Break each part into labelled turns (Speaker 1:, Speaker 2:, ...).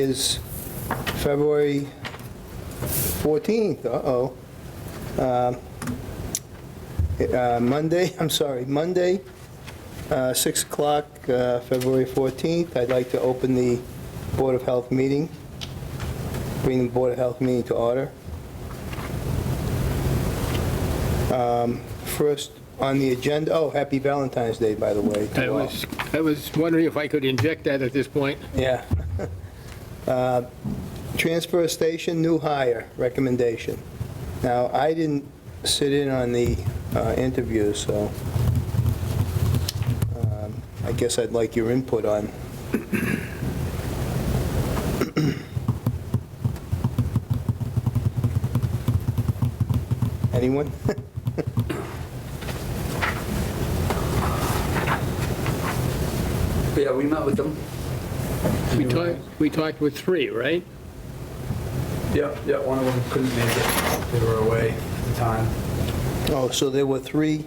Speaker 1: Is February 14th, Monday, 6 o'clock, February 14th. I'd like to open the Board of Health meeting, bring the Board of Health meeting to order. First on the agenda, happy Valentine's Day, by the way.
Speaker 2: I was wondering if I could inject that at this point.
Speaker 1: Yeah. Transfer station, new hire, recommendation. Now, I didn't sit in on the interviews, so I guess I'd like your input on. Anyone?
Speaker 3: Yeah, we met with them.
Speaker 2: We talked with 3, right?
Speaker 3: Yeah, one of them couldn't make it. They were away at the time.
Speaker 1: Oh, so there were 3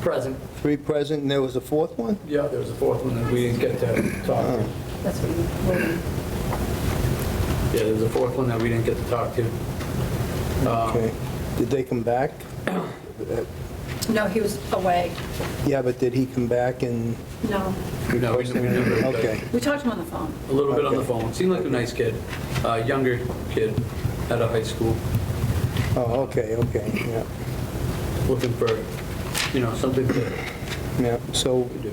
Speaker 3: Present.
Speaker 1: present, and there was a 4th one?
Speaker 3: Yeah, there was a 4th one that we didn't get to talk to.
Speaker 4: That's what you were.
Speaker 3: Yeah, there was a 4th one that we didn't get to talk to.
Speaker 1: Okay. Did they come back?
Speaker 4: No, he was away.
Speaker 1: Yeah, but did he come back and,
Speaker 4: No.
Speaker 3: No, we never.
Speaker 1: okay.
Speaker 4: We talked to him on the phone.
Speaker 3: A little bit on the
Speaker 1: Okay.
Speaker 3: phone. Seemed like a nice kid. Younger kid out of high school.
Speaker 1: Oh, okay, yeah,
Speaker 3: Looking for, something to
Speaker 1: yeah. So,
Speaker 3: do.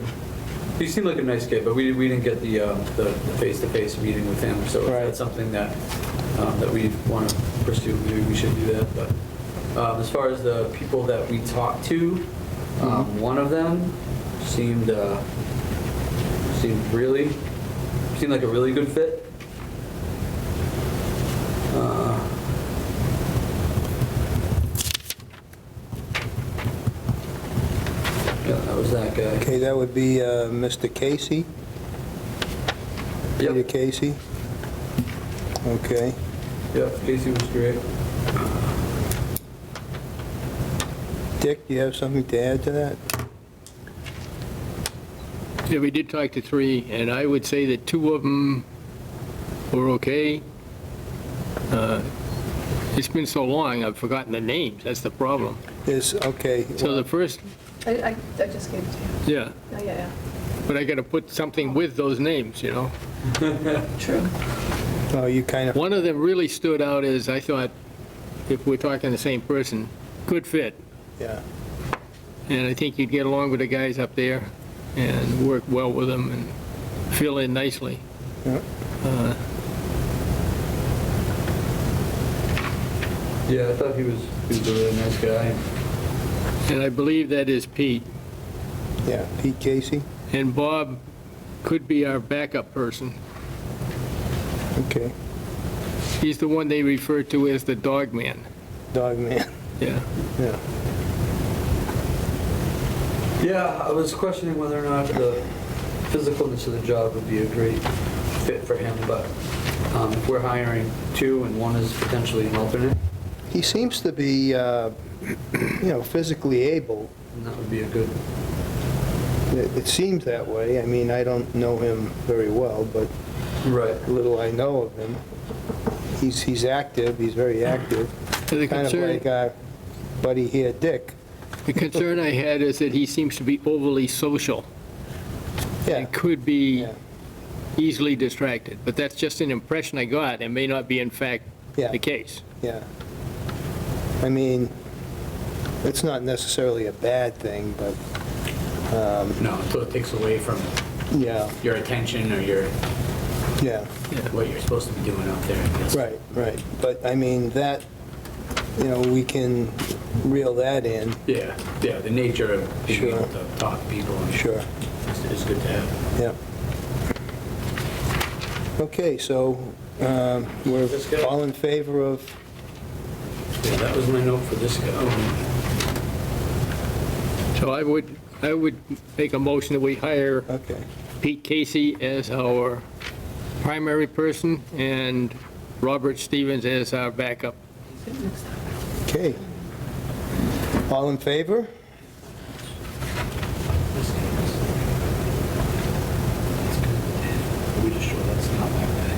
Speaker 3: He seemed like a nice kid, but we didn't get the face-to-face meeting with him. So if
Speaker 1: Right.
Speaker 3: that's something that we want to pursue, maybe we should do that. But as far as the people that we talked to, one of them seemed like a really good fit. Yeah, that was that guy.
Speaker 1: okay, that would be Mr. Casey? Peter
Speaker 3: Yep.
Speaker 1: Casey? Okay.
Speaker 3: Yep, Casey was great.
Speaker 1: Dick, do you have something to add to that?
Speaker 2: Yeah, we did talk to 3, and I would say that 2 of them were okay. It's been so long, I've forgotten the names, that's the problem.
Speaker 1: Okay.
Speaker 2: So the first,
Speaker 4: I just gave it to you.
Speaker 2: yeah,
Speaker 4: Oh, yeah,
Speaker 2: but I got to put something with those names,
Speaker 4: True.
Speaker 1: Oh, you kind of,
Speaker 2: One of them really stood out as, I thought, if we're talking the same person, good fit.
Speaker 1: yeah.
Speaker 2: And I think you'd get along with the guys up there and work well with them and fill in nicely.
Speaker 1: Yeah.
Speaker 3: Yeah, I thought he was a really nice guy.
Speaker 2: And I believe that is Pete.
Speaker 1: Yeah, Pete Casey?
Speaker 2: And Bob could be our backup person.
Speaker 1: Okay.
Speaker 2: He's the one they refer to as the dog man.
Speaker 1: Dog man,
Speaker 2: Yeah.
Speaker 1: yeah.
Speaker 3: Yeah, I was questioning whether or not the physicalness of the job would be a great fit for him, but if we're hiring 2 and 1 is potentially an alternate,
Speaker 1: He seems to be, physically able.
Speaker 3: then that would be a good.
Speaker 1: It seems that way. I mean, I don't know him very well, but
Speaker 3: Right.
Speaker 1: little I know of him, he's active, he's very active.
Speaker 2: The
Speaker 1: Kind of like our buddy here, Dick.
Speaker 2: concern I had is that he seems to be overly social
Speaker 1: Yeah,
Speaker 2: and could be
Speaker 1: yeah,
Speaker 2: easily distracted. But that's just an impression I got. It may not be in fact
Speaker 1: Yeah.
Speaker 2: the case.
Speaker 1: yeah. I mean, it's not necessarily a bad thing, but,
Speaker 3: No, until it takes away from
Speaker 1: yeah,
Speaker 3: your attention or
Speaker 1: yeah,
Speaker 3: what you're supposed to be doing out there, I guess.
Speaker 1: right. But, I mean, that, we can reel that in,
Speaker 3: Yeah, the nature of being
Speaker 1: Sure.
Speaker 3: able to talk to people
Speaker 1: sure,
Speaker 3: is good to have.
Speaker 1: yeah. Okay, so we're
Speaker 3: This guy?
Speaker 1: all in favor of,
Speaker 3: Yeah, that was my note for this guy.
Speaker 2: So I would make a motion that we hire
Speaker 1: okay,
Speaker 2: Pete Casey as our primary person and Robert Stevens as our backup.
Speaker 1: okay. All in favor?
Speaker 3: We just show that's not my guy.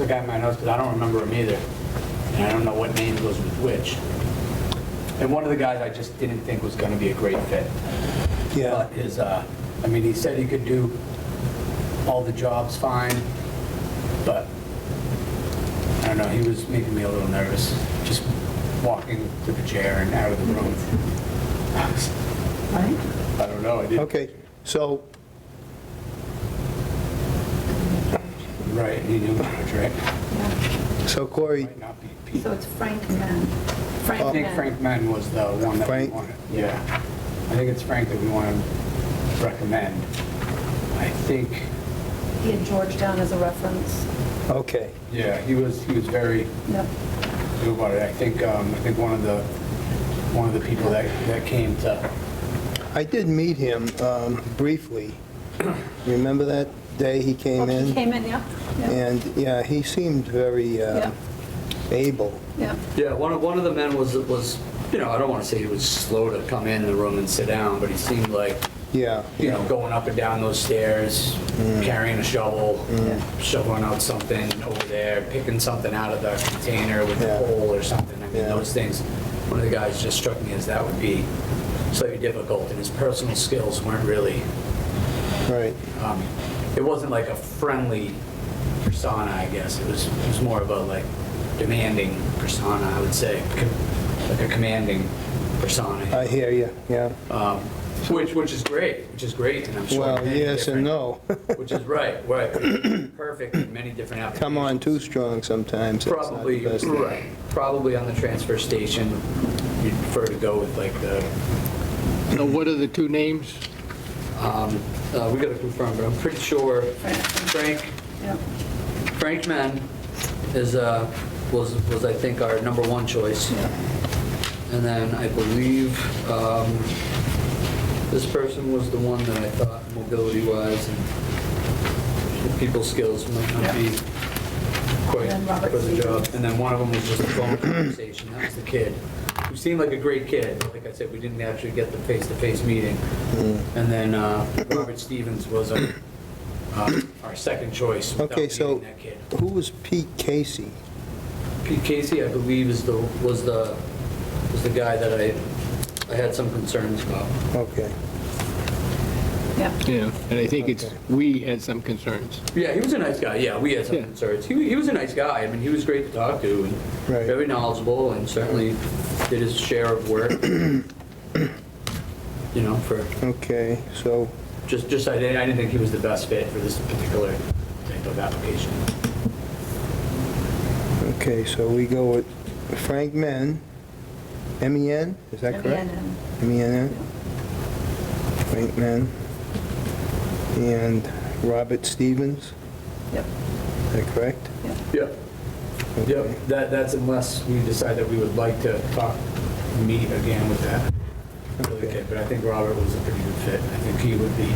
Speaker 5: a guy in my notes, because I don't remember him either. And I don't know what name goes with which. And one of the guys I just didn't think was gonna be a great fit.
Speaker 1: Yeah,
Speaker 5: But I mean, he said he could do all the jobs fine, but I don't know, he was making me a little nervous, just walking to the chair and out of the room.
Speaker 4: Right?
Speaker 5: I don't know, I didn't.
Speaker 1: okay, so,
Speaker 5: Right, he knew George, right?
Speaker 4: Yeah.
Speaker 1: so Corey,
Speaker 5: Might not be Pete.
Speaker 4: So it's Frank Mann. Frank
Speaker 5: I think
Speaker 4: Mann.
Speaker 5: Frank Mann was the one that we
Speaker 1: Frank?
Speaker 5: wanted. Yeah. I think it's Frank that we want to recommend. I think,
Speaker 4: He had George down as a reference.
Speaker 1: okay,
Speaker 5: yeah, he was very
Speaker 4: Yep.
Speaker 5: good about it. I think one of the people that came to,
Speaker 1: I did meet him briefly. Remember that day he came
Speaker 4: Well, he
Speaker 1: in?
Speaker 4: came in, yeah. Yeah.
Speaker 1: And, yeah, he seemed very
Speaker 4: Yeah.
Speaker 1: able.
Speaker 4: Yeah.
Speaker 3: Yeah, one of the men was, you know, I don't want to say he was slow to come in the room and sit down, but he seemed like,
Speaker 1: Yeah,
Speaker 3: you know, going up and down those stairs, carrying a shovel, shoveling out something over there, picking something out of the container with
Speaker 1: Yeah.
Speaker 3: the hole or something. I mean,
Speaker 1: Yeah.
Speaker 3: those things, one of the guys just struck me as that would be slightly difficult, and his personal skills weren't really,
Speaker 1: right.
Speaker 3: it wasn't like a friendly persona, I guess. It was more of a like demanding persona, I would say, like a commanding persona.
Speaker 1: I hear you, yeah.
Speaker 3: Which is great, and I'm sure.
Speaker 1: Well,
Speaker 3: many
Speaker 1: yes and
Speaker 3: different-
Speaker 1: no.
Speaker 3: Which is right. Perfect in many different applications.
Speaker 1: Come on too strong sometimes. That's not the
Speaker 3: Probably,
Speaker 1: best thing.
Speaker 3: right. Probably on the transfer station, you'd prefer to go with like the,
Speaker 2: So what are the two names?
Speaker 3: we gotta confirm, but I'm pretty sure Frank
Speaker 4: Yep.
Speaker 3: Mann is, was I think our number one choice. And then I believe, this person was the one that I thought mobility-wise and people skills might not be quite
Speaker 4: And then Robert
Speaker 3: for the job.
Speaker 4: Stevens.
Speaker 3: And then one of them was just a phone conversation, that was the kid, who seemed like a great kid. Like I said, we didn't actually get the face-to-face meeting. And then Robert Stevens was our second choice without
Speaker 1: Okay, so
Speaker 3: meeting that kid.
Speaker 1: who was Pete Casey?
Speaker 3: Pete Casey, I believe, was the guy that I had some concerns about.
Speaker 1: Okay,
Speaker 4: Yeah.
Speaker 2: Yeah, and I think it's,
Speaker 1: Okay.
Speaker 2: we had some concerns.
Speaker 3: Yeah, he was a nice guy. Yeah, we had some
Speaker 2: Yeah.
Speaker 3: concerns. He was a nice guy. I mean, he was great to talk to and
Speaker 1: Right.
Speaker 3: very knowledgeable and certainly did his share of work. You know, for
Speaker 1: okay, so,
Speaker 3: just I didn't think he was the best fit for this particular type of application.
Speaker 1: okay, so we go with Frank Mann, M-E-N, is that correct?
Speaker 4: M-E-N-N.
Speaker 1: M-E-N-N? Frank Mann. And Robert Stevens,
Speaker 4: Yep.
Speaker 1: is that correct?
Speaker 4: Yep.
Speaker 3: Yep.
Speaker 1: Okay.
Speaker 3: Yep. That's unless we decide that we would like to meet again with that. Really
Speaker 1: Okay.
Speaker 3: kid, but I think Robert was a pretty good fit. I think he would be.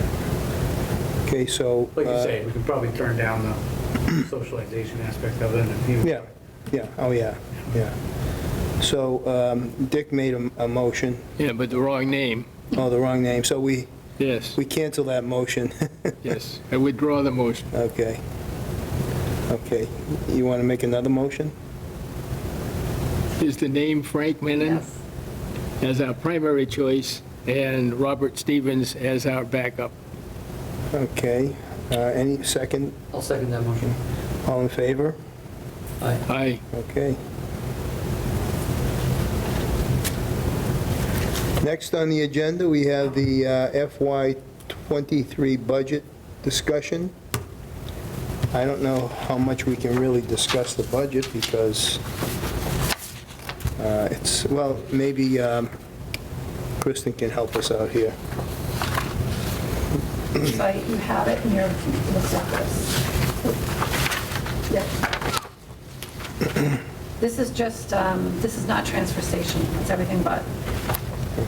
Speaker 1: Okay, so.
Speaker 3: Like you say, we could probably turn down the socialization aspect of it, and he would.
Speaker 1: Yeah, yeah, oh, yeah, yeah. So Dick made a motion,
Speaker 2: Yeah, but the wrong name.
Speaker 1: oh, the wrong name, so we
Speaker 2: Yes,
Speaker 1: cancel that motion.
Speaker 2: yes. I withdraw the motion.
Speaker 1: Okay. Okay, you want to make another motion?
Speaker 2: Is the name Frank Menon
Speaker 4: Yes.
Speaker 2: as our primary choice and Robert Stevens as our backup?
Speaker 1: Okay, any second,
Speaker 3: I'll second that motion.
Speaker 1: all in favor?
Speaker 3: Aye.
Speaker 2: Aye.
Speaker 1: Okay. Next on the agenda, we have the FY23 budget discussion. I don't know how much we can really discuss the budget because it's, well, maybe Kristen can help us out here.
Speaker 4: So you have it in your list of this. Yep. This is just, this is not transfer station, it's everything but.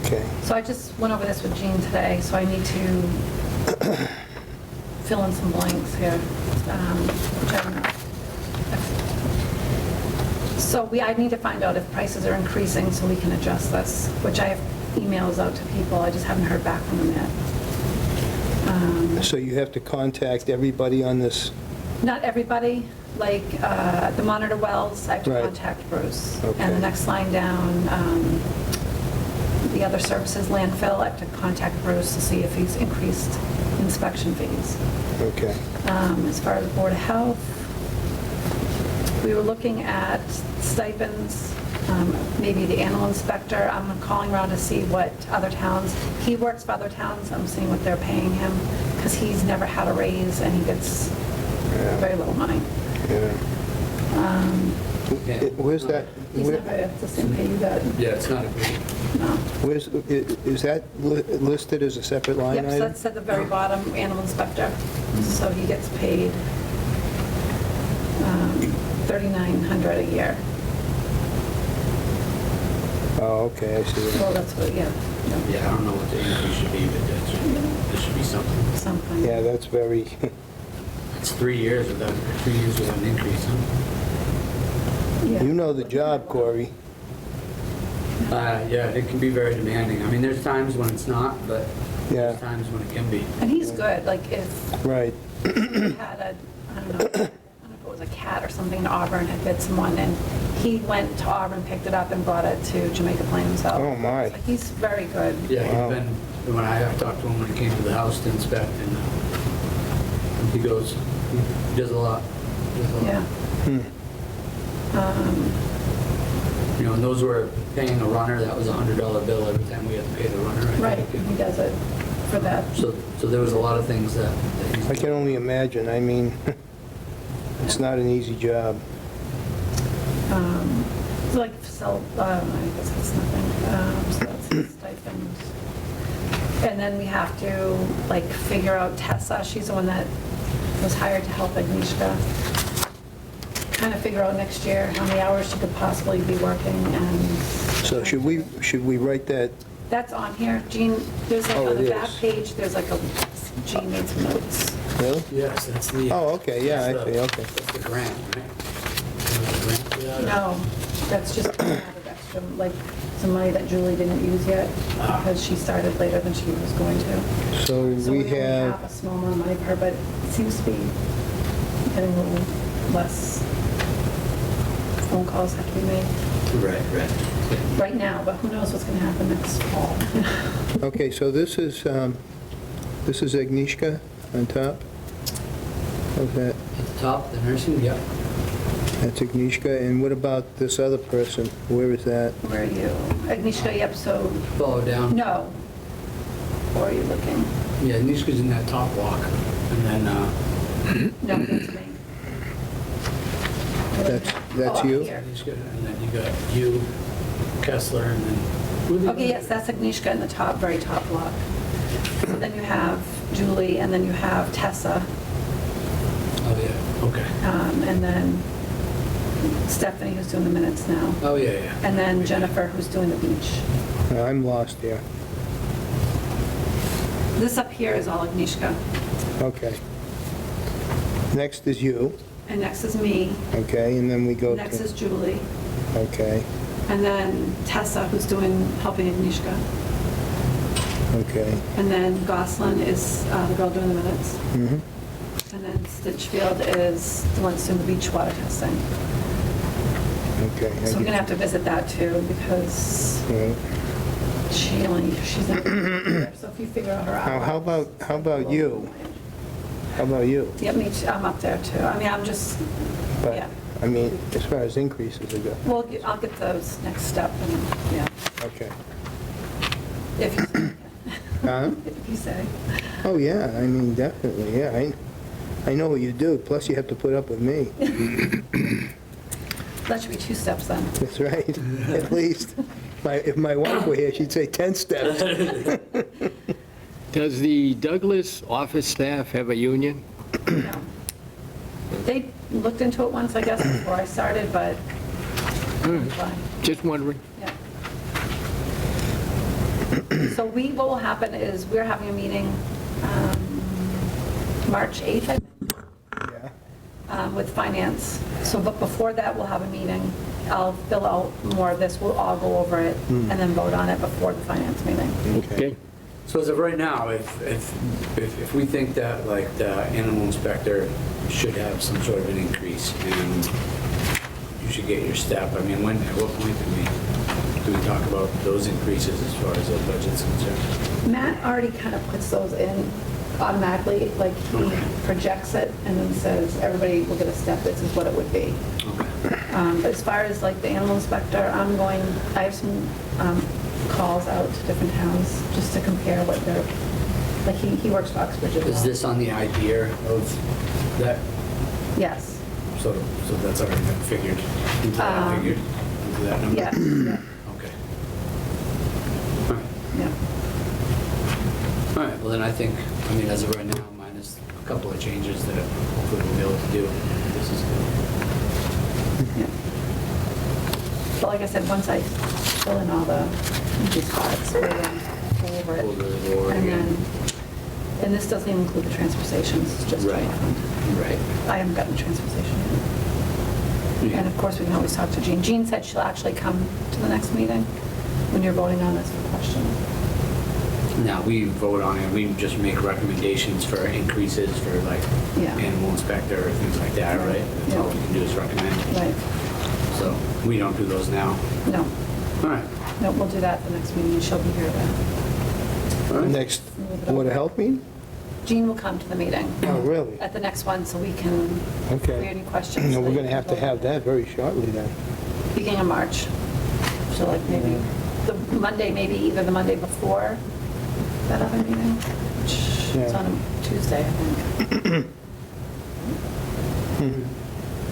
Speaker 1: Okay,
Speaker 4: So I just went over this with Jean today, so I need to fill in some blanks here, which I don't know. So I need to find out if prices are increasing so we can adjust this, which I have emails out to people, I just haven't heard back from them yet.
Speaker 1: so you have to contact everybody on this
Speaker 4: Not everybody, like the monitor wells, I have to
Speaker 1: Right.
Speaker 4: contact Bruce.
Speaker 1: Okay.
Speaker 4: And the next line down, the other services landfill, I have to contact Bruce to see if he's increased inspection fees.
Speaker 1: Okay.
Speaker 4: As far as Board of Health, we were looking at stipends, maybe the animal inspector. I'm calling around to see what other towns, he works for other towns, I'm seeing what they're paying him, because he's never had a raise and he gets very little money.
Speaker 1: Yeah.
Speaker 3: Yeah.
Speaker 1: Where's that,
Speaker 4: He's never at the same pay you got,
Speaker 3: Yeah, it's not a great,
Speaker 4: no.
Speaker 1: is that listed as a separate line
Speaker 4: Yep, so
Speaker 1: item?
Speaker 4: that's at the very bottom, animal inspector. So he gets paid $3,900 a year.
Speaker 1: Oh, okay, I see.
Speaker 4: Well, that's what, yeah,
Speaker 3: yeah, I don't know what the increase should be, but there should be something.
Speaker 4: something.
Speaker 1: Yeah, that's very,
Speaker 3: It's 3 years without an increase, huh?
Speaker 4: Yeah.
Speaker 1: you know the job, Corey.
Speaker 3: Yeah, it can be very demanding. I mean, there's times when it's not, but
Speaker 1: Yeah.
Speaker 3: there's times when it can be.
Speaker 4: And he's good, like if
Speaker 1: Right.
Speaker 4: he had a, I don't know if it was a cat or something in Auburn had bit someone, and he went to Auburn, picked it up and brought it to Jamaica Plain himself.
Speaker 1: Oh, my.
Speaker 4: So he's very good.
Speaker 3: Yeah,
Speaker 1: Wow.
Speaker 3: he's been, when I talked to him when he came to the house to inspect, and he goes, he does a lot. He does a lot.
Speaker 4: Yeah.
Speaker 3: You know, and those were paying a runner, that was a $100 bill every time we had to pay the runner, I
Speaker 4: Right,
Speaker 3: think.
Speaker 4: he does it for that.
Speaker 3: So there was a lot of things that
Speaker 1: I can only imagine. I mean, it's not an easy job.
Speaker 4: So like, so, I guess that's nothing, so that's his stipend. And then we have to, like, figure out Tessa, she's the one that was hired to help Agnieszka, kind of figure out next year how many hours she could possibly be working, and
Speaker 1: So should we write that?
Speaker 4: that's on here. Jean, there's like,
Speaker 1: Oh,
Speaker 4: on the
Speaker 1: it
Speaker 4: back
Speaker 1: is.
Speaker 4: page, there's like a, Jean made some notes.
Speaker 1: Really?
Speaker 3: Yes, that's the.
Speaker 1: Oh, okay, yeah, I
Speaker 3: that's
Speaker 1: see,
Speaker 3: the-
Speaker 1: okay.
Speaker 3: That's the grant, right? There was a grant for that, or-
Speaker 4: No, that's just kind of extra, like, some money that Julie didn't use yet, because she started later than she was going to.
Speaker 1: So
Speaker 4: So
Speaker 1: we
Speaker 4: we only have
Speaker 1: have,
Speaker 4: a small amount of money per, but it seems to be getting a little less phone calls have to be made
Speaker 3: Right.
Speaker 4: right now, but who knows what's going to happen next fall.
Speaker 1: okay, so this is Agnieszka on top? How's that?
Speaker 3: At the top, the nursing, yeah.
Speaker 1: That's Agnieszka, and what about this other person? Where is that?
Speaker 4: Where are you? Agnieszka, yep, so,
Speaker 3: Follow down.
Speaker 4: no. Or are you looking?
Speaker 3: Yeah, Nishka's in that top block, and then,
Speaker 4: No, that's me.
Speaker 1: That's
Speaker 4: Oh,
Speaker 1: you?
Speaker 4: here.
Speaker 3: Nishka, and then you got you, Kessler, and then. who are the
Speaker 4: Okay,
Speaker 3: other-
Speaker 4: yes, that's Agnieszka in the top, very top block. So then you have Julie, and then you have Tessa,
Speaker 3: Oh, yeah, okay.
Speaker 4: and then Stephanie, who's doing the minutes now,
Speaker 3: Oh, yeah.
Speaker 4: and then Jennifer, who's doing the beach.
Speaker 1: I'm lost here.
Speaker 4: This up here is all Agnieszka,
Speaker 1: Okay. Next is you,
Speaker 4: and next is me,
Speaker 1: okay, and then we go
Speaker 4: next is
Speaker 1: to,
Speaker 4: Julie,
Speaker 1: okay,
Speaker 4: and then Tessa, who's helping Agnieszka,
Speaker 1: okay.
Speaker 4: and then Goslin is the girl doing the minutes,
Speaker 1: Mhm.
Speaker 4: and then Stitchfield is the one doing the beach water testing.
Speaker 1: Okay.
Speaker 4: So we're gonna have to visit that too, because
Speaker 1: Well,
Speaker 4: she's not there. So if you figure out her
Speaker 1: Now,
Speaker 4: hours.
Speaker 1: how about you? How about you?
Speaker 4: Yep, me too, I'm up there too. I mean, I'm just,
Speaker 1: But,
Speaker 4: yeah.
Speaker 1: I mean, as far as increases go,
Speaker 4: Well, I'll get those next step, and, yeah,
Speaker 1: okay.
Speaker 4: if you say.
Speaker 1: Huh?
Speaker 4: If you say.
Speaker 1: Oh, yeah, I mean, definitely, yeah, I know what you do, plus you have to put up with me.
Speaker 4: That should be 2 steps then.
Speaker 1: That's right, at least. If my wife were here, she'd say 10 steps.
Speaker 2: Does the Douglas office staff have a union?
Speaker 4: No. They looked into it once, I guess, before I started, but, fine.
Speaker 2: Just wondering.
Speaker 4: Yeah. So what will happen is, we're having a meeting March 8th, I think, with finance. So, but before that, we'll have a meeting. I'll fill out more of this, we'll all go over it, and then vote on it before the finance meeting.
Speaker 2: Okay.
Speaker 3: So as of right now, if we think that like the animal inspector should have some sort of an increase and you should get your step, I mean, at what point do we talk about those increases as far as the budget's concerned?
Speaker 4: Matt already kind of puts those in automatically, like he projects it and then says, everybody will get a step, this is what it would be.
Speaker 3: Okay.
Speaker 4: But as far as like the animal inspector, I have some calls out to different towns just to compare what they're, like he works for Uxbridge as well.
Speaker 3: Is this on the idea of that?
Speaker 4: Yes.
Speaker 3: So that's already been figured into that figured into that number?
Speaker 4: Yes, yeah,
Speaker 3: Okay. All right.
Speaker 4: yeah.
Speaker 3: All right, well then I think, I mean, as of right now, minus a couple of changes that hopefully we'll be able to do. This is good.
Speaker 4: Yeah. But like I said, once I fill in all the empty spots, we'll go over it.
Speaker 3: We'll go over it
Speaker 4: And
Speaker 3: again.
Speaker 4: and this doesn't even include the transfer stations, it's just
Speaker 3: Right.
Speaker 4: general fund.
Speaker 3: Right.
Speaker 4: I haven't gotten the transfer station yet. And of course, we can always talk to Jean. Jean said she'll actually come to the next meeting when you're voting on this for questions.
Speaker 3: Now, we vote on it, we just make recommendations for increases for like
Speaker 4: Yeah.
Speaker 3: animal inspector or things like that, right? That's all we can do is recommend.
Speaker 4: Right.
Speaker 3: So we don't do those now.
Speaker 4: No,
Speaker 3: All right.
Speaker 4: no, we'll do that at the next meeting, and she'll be here then.
Speaker 3: All right.
Speaker 1: Next Board of Health meeting?
Speaker 4: Jean will come to the meeting.
Speaker 1: Oh, really?
Speaker 4: At the next one, so we can
Speaker 1: Okay.
Speaker 4: clear any questions.
Speaker 1: No, we're
Speaker 4: that
Speaker 1: going to
Speaker 4: you
Speaker 1: have to
Speaker 4: vote.
Speaker 1: have that very shortly then.
Speaker 4: Beginning of March. So like maybe the Monday, maybe either the Monday before that other meeting, which is
Speaker 1: Yeah.
Speaker 4: on a Tuesday, I think.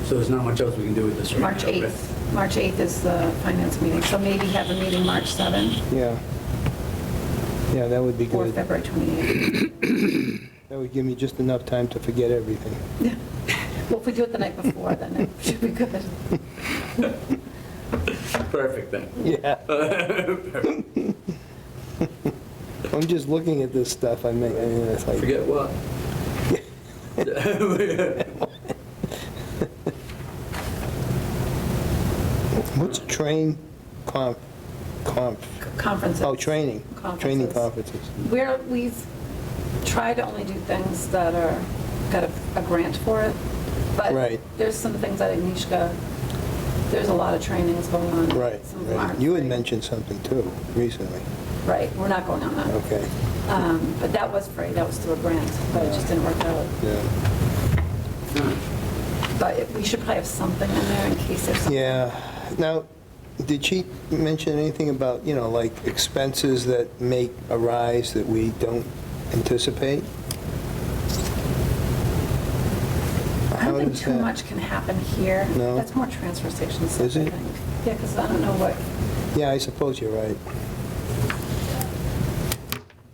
Speaker 3: So there's not much else we can do with this right now.
Speaker 4: March
Speaker 3: right?
Speaker 4: 8th. March 8th is the finance meeting, so maybe have a meeting March 7th
Speaker 1: Yeah. Yeah, that would be
Speaker 4: or
Speaker 1: good.
Speaker 4: February 28th.
Speaker 1: That would give me just enough time to forget everything.
Speaker 4: Well, if we do it the night before, then it should be good.
Speaker 3: Perfect then.
Speaker 1: Yeah. I'm just looking at this stuff, I mean, it's like...
Speaker 3: Forget what?
Speaker 1: What's training
Speaker 4: Conferences.
Speaker 1: oh, training. Training
Speaker 4: Conferences.
Speaker 1: conferences.
Speaker 4: We've tried to only do things that are, got a grant for it, but
Speaker 1: Right.
Speaker 4: there's some things at Agnieszka, there's a lot of trainings going on.
Speaker 1: Right,
Speaker 4: Some of them
Speaker 1: right.
Speaker 4: aren't
Speaker 1: You had
Speaker 4: free.
Speaker 1: mentioned something too, recently.
Speaker 4: Right, we're not going on that.
Speaker 1: Okay,
Speaker 4: But that was free, that was through a grant, but it just didn't work out.
Speaker 1: yeah.
Speaker 4: But we should probably have something in there in case there's something.
Speaker 1: Yeah, now, did she mention anything about, like expenses that may arise that we don't anticipate?
Speaker 4: I
Speaker 1: How
Speaker 4: don't think
Speaker 1: does
Speaker 4: too
Speaker 1: that-
Speaker 4: much can happen here.
Speaker 1: No?
Speaker 4: That's more transfer station stuff, I
Speaker 1: Is it?
Speaker 4: think. Yeah, because I don't know what,
Speaker 1: Yeah, I suppose you're right.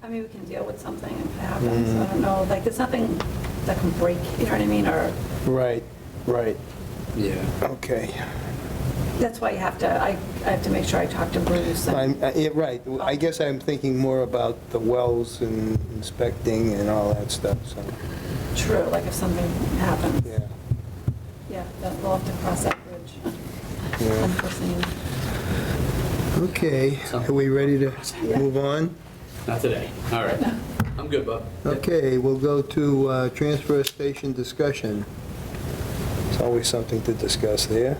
Speaker 4: I mean, we can deal with something if it happens.
Speaker 1: Mm.
Speaker 4: I don't know, like, there's nothing that can break, you know what I mean? Or,
Speaker 1: Right, right,
Speaker 3: Yeah.
Speaker 1: okay.
Speaker 4: that's why you have to, I have to make sure I talk to Bruce. and-
Speaker 1: Yeah, right, I guess I'm thinking more about the wells and inspecting and all that stuff, so,
Speaker 4: True, like if something happens.
Speaker 1: yeah.
Speaker 4: Yeah, we'll have to cross that bridge.
Speaker 1: Yeah.
Speaker 4: Unforeseen.
Speaker 1: Okay, are we ready to move on?
Speaker 3: Not today. All right. I'm good, Bob.
Speaker 1: Okay, we'll go to transfer station discussion. It's always something to discuss there.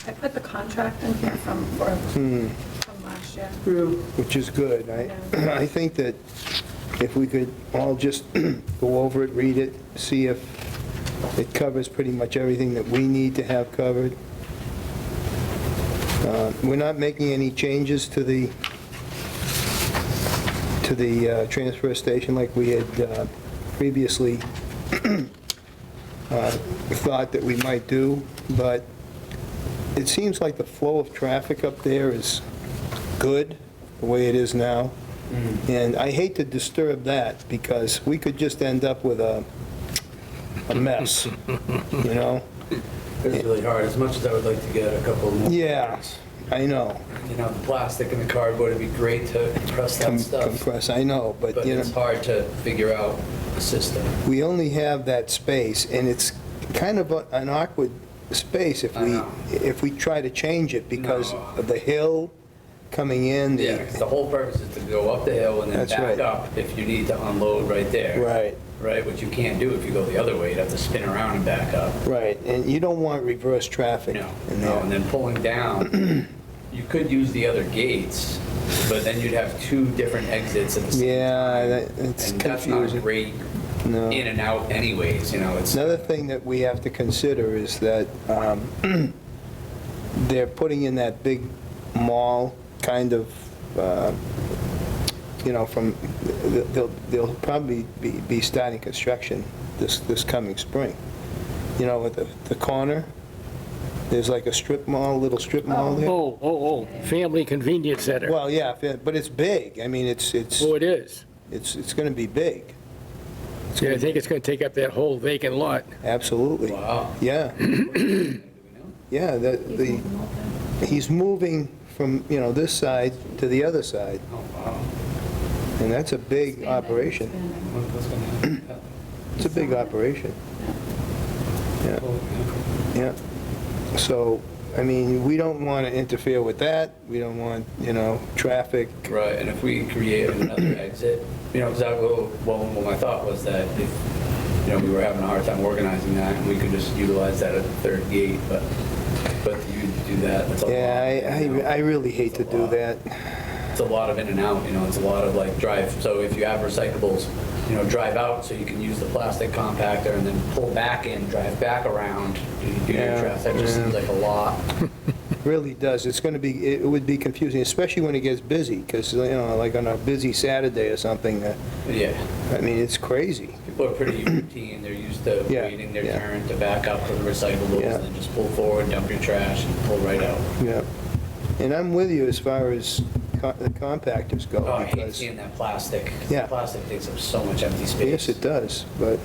Speaker 4: I put the contract in here from last year.
Speaker 1: Which is good. I think that if we could all just go over it, read it, see if it covers pretty much everything that we need to have covered. We're not making any changes to the transfer station like we had previously thought that we might do, but it seems like the flow of traffic up there is good, the way it is now. And I hate to disturb that, because we could just end up with a mess, you know?
Speaker 3: It's really hard, as much as I would like to get a couple more.
Speaker 1: Yeah, I know.
Speaker 3: You know, the plastic and the cardboard, it'd be great to compress that stuff.
Speaker 1: Compress, I know,
Speaker 3: But
Speaker 1: but, you
Speaker 3: it's
Speaker 1: know,
Speaker 3: hard to figure out a system.
Speaker 1: we only have that space, and it's kind of an awkward space if
Speaker 3: I know.
Speaker 1: we try to change it because
Speaker 3: No.
Speaker 1: of the hill coming in.
Speaker 3: Yeah, because the whole purpose is to go up the hill and then
Speaker 1: That's
Speaker 3: back
Speaker 1: right.
Speaker 3: up if you need to unload right there.
Speaker 1: Right,
Speaker 3: Right, which you can't do if you go the other way, you'd have to spin around and back up.
Speaker 1: right, and you don't want reverse traffic
Speaker 3: No,
Speaker 1: in
Speaker 3: no, and
Speaker 1: there.
Speaker 3: then pulling down, you could use the other gates, but then you'd have two different exits at the same
Speaker 1: Yeah,
Speaker 3: time.
Speaker 1: it's
Speaker 3: And that's not
Speaker 1: confusing.
Speaker 3: great
Speaker 1: No.
Speaker 3: in and out anyways, you know, it's,
Speaker 1: Another thing that we have to consider is that they're putting in that big mall kind of, from, they'll probably be starting construction this coming spring. With the corner, there's like a strip mall, little strip mall there.
Speaker 2: Oh, family convenience center.
Speaker 1: Well, yeah, but it's big. I mean, it's
Speaker 2: Oh, it is.
Speaker 1: going to be big.
Speaker 2: Yeah, I think it's going to take up that whole vacant lot.
Speaker 1: Absolutely.
Speaker 3: wow.
Speaker 1: Yeah, yeah, he's moving from, this side to the other side,
Speaker 3: Oh, wow.
Speaker 1: and that's a big
Speaker 4: Expanding,
Speaker 1: operation.
Speaker 4: expanding.
Speaker 3: What's gonna happen?
Speaker 1: It's a big operation. Yeah, yeah. So, I mean, we don't want to interfere with that. We don't want, traffic.
Speaker 3: Right, and if we create another exit, exactly, well, my thought was that if, we were having a hard time organizing that, and we could just utilize that as a third gate, but you do that, that's a lot.
Speaker 1: Yeah, I really hate to do that.
Speaker 3: It's a lot of in and out, it's a lot of like drive, so if you have recyclables, drive out so you can use the plastic compactor and then pull back in, drive back around, do your
Speaker 1: Yeah,
Speaker 3: trash, that just
Speaker 1: yeah.
Speaker 3: seems like a lot.
Speaker 1: Really does. It would be confusing, especially when it gets busy, because, like on a busy Saturday or something,
Speaker 3: Yeah,
Speaker 1: I mean, it's crazy.
Speaker 3: people are pretty routine, they're used to
Speaker 1: Yeah,
Speaker 3: waiting their
Speaker 1: yeah.
Speaker 3: turn to back up for the recyclables,
Speaker 1: Yeah.
Speaker 3: and then just pull forward, dump your trash, and pull right out.
Speaker 1: Yeah. And I'm with you as far as the compactors go.
Speaker 3: Oh, I hate
Speaker 1: because-
Speaker 3: seeing that plastic.
Speaker 1: Yeah.
Speaker 3: Plastic takes up so much empty space.
Speaker 1: Yes, it does, but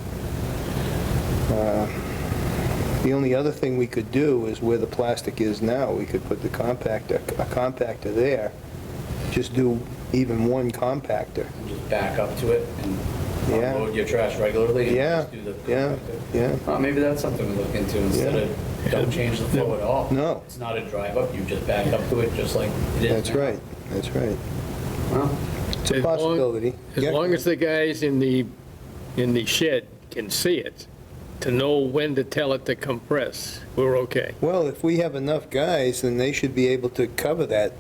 Speaker 1: the only other thing we could do is where the plastic is now, we could put a compactor there, just do even one compactor.
Speaker 3: And just back up to it and
Speaker 1: Yeah.
Speaker 3: unload your trash regularly and
Speaker 1: Yeah,
Speaker 3: just do the
Speaker 1: yeah,
Speaker 3: compactor.
Speaker 1: yeah.
Speaker 3: Maybe that's something to look into instead
Speaker 1: Yeah.
Speaker 3: of, don't change the flow at all.
Speaker 1: No.
Speaker 3: It's not a drive up, you just back up to it just like it is
Speaker 1: That's
Speaker 3: now.
Speaker 1: right, that's right.
Speaker 3: Well,
Speaker 1: It's a
Speaker 2: As long-
Speaker 1: possibility.
Speaker 2: As
Speaker 1: Yeah.
Speaker 2: long as the guys in the shed can see it, to know when to tell it to compress, we're okay.
Speaker 1: Well, if we have enough guys, then they should be able to cover that.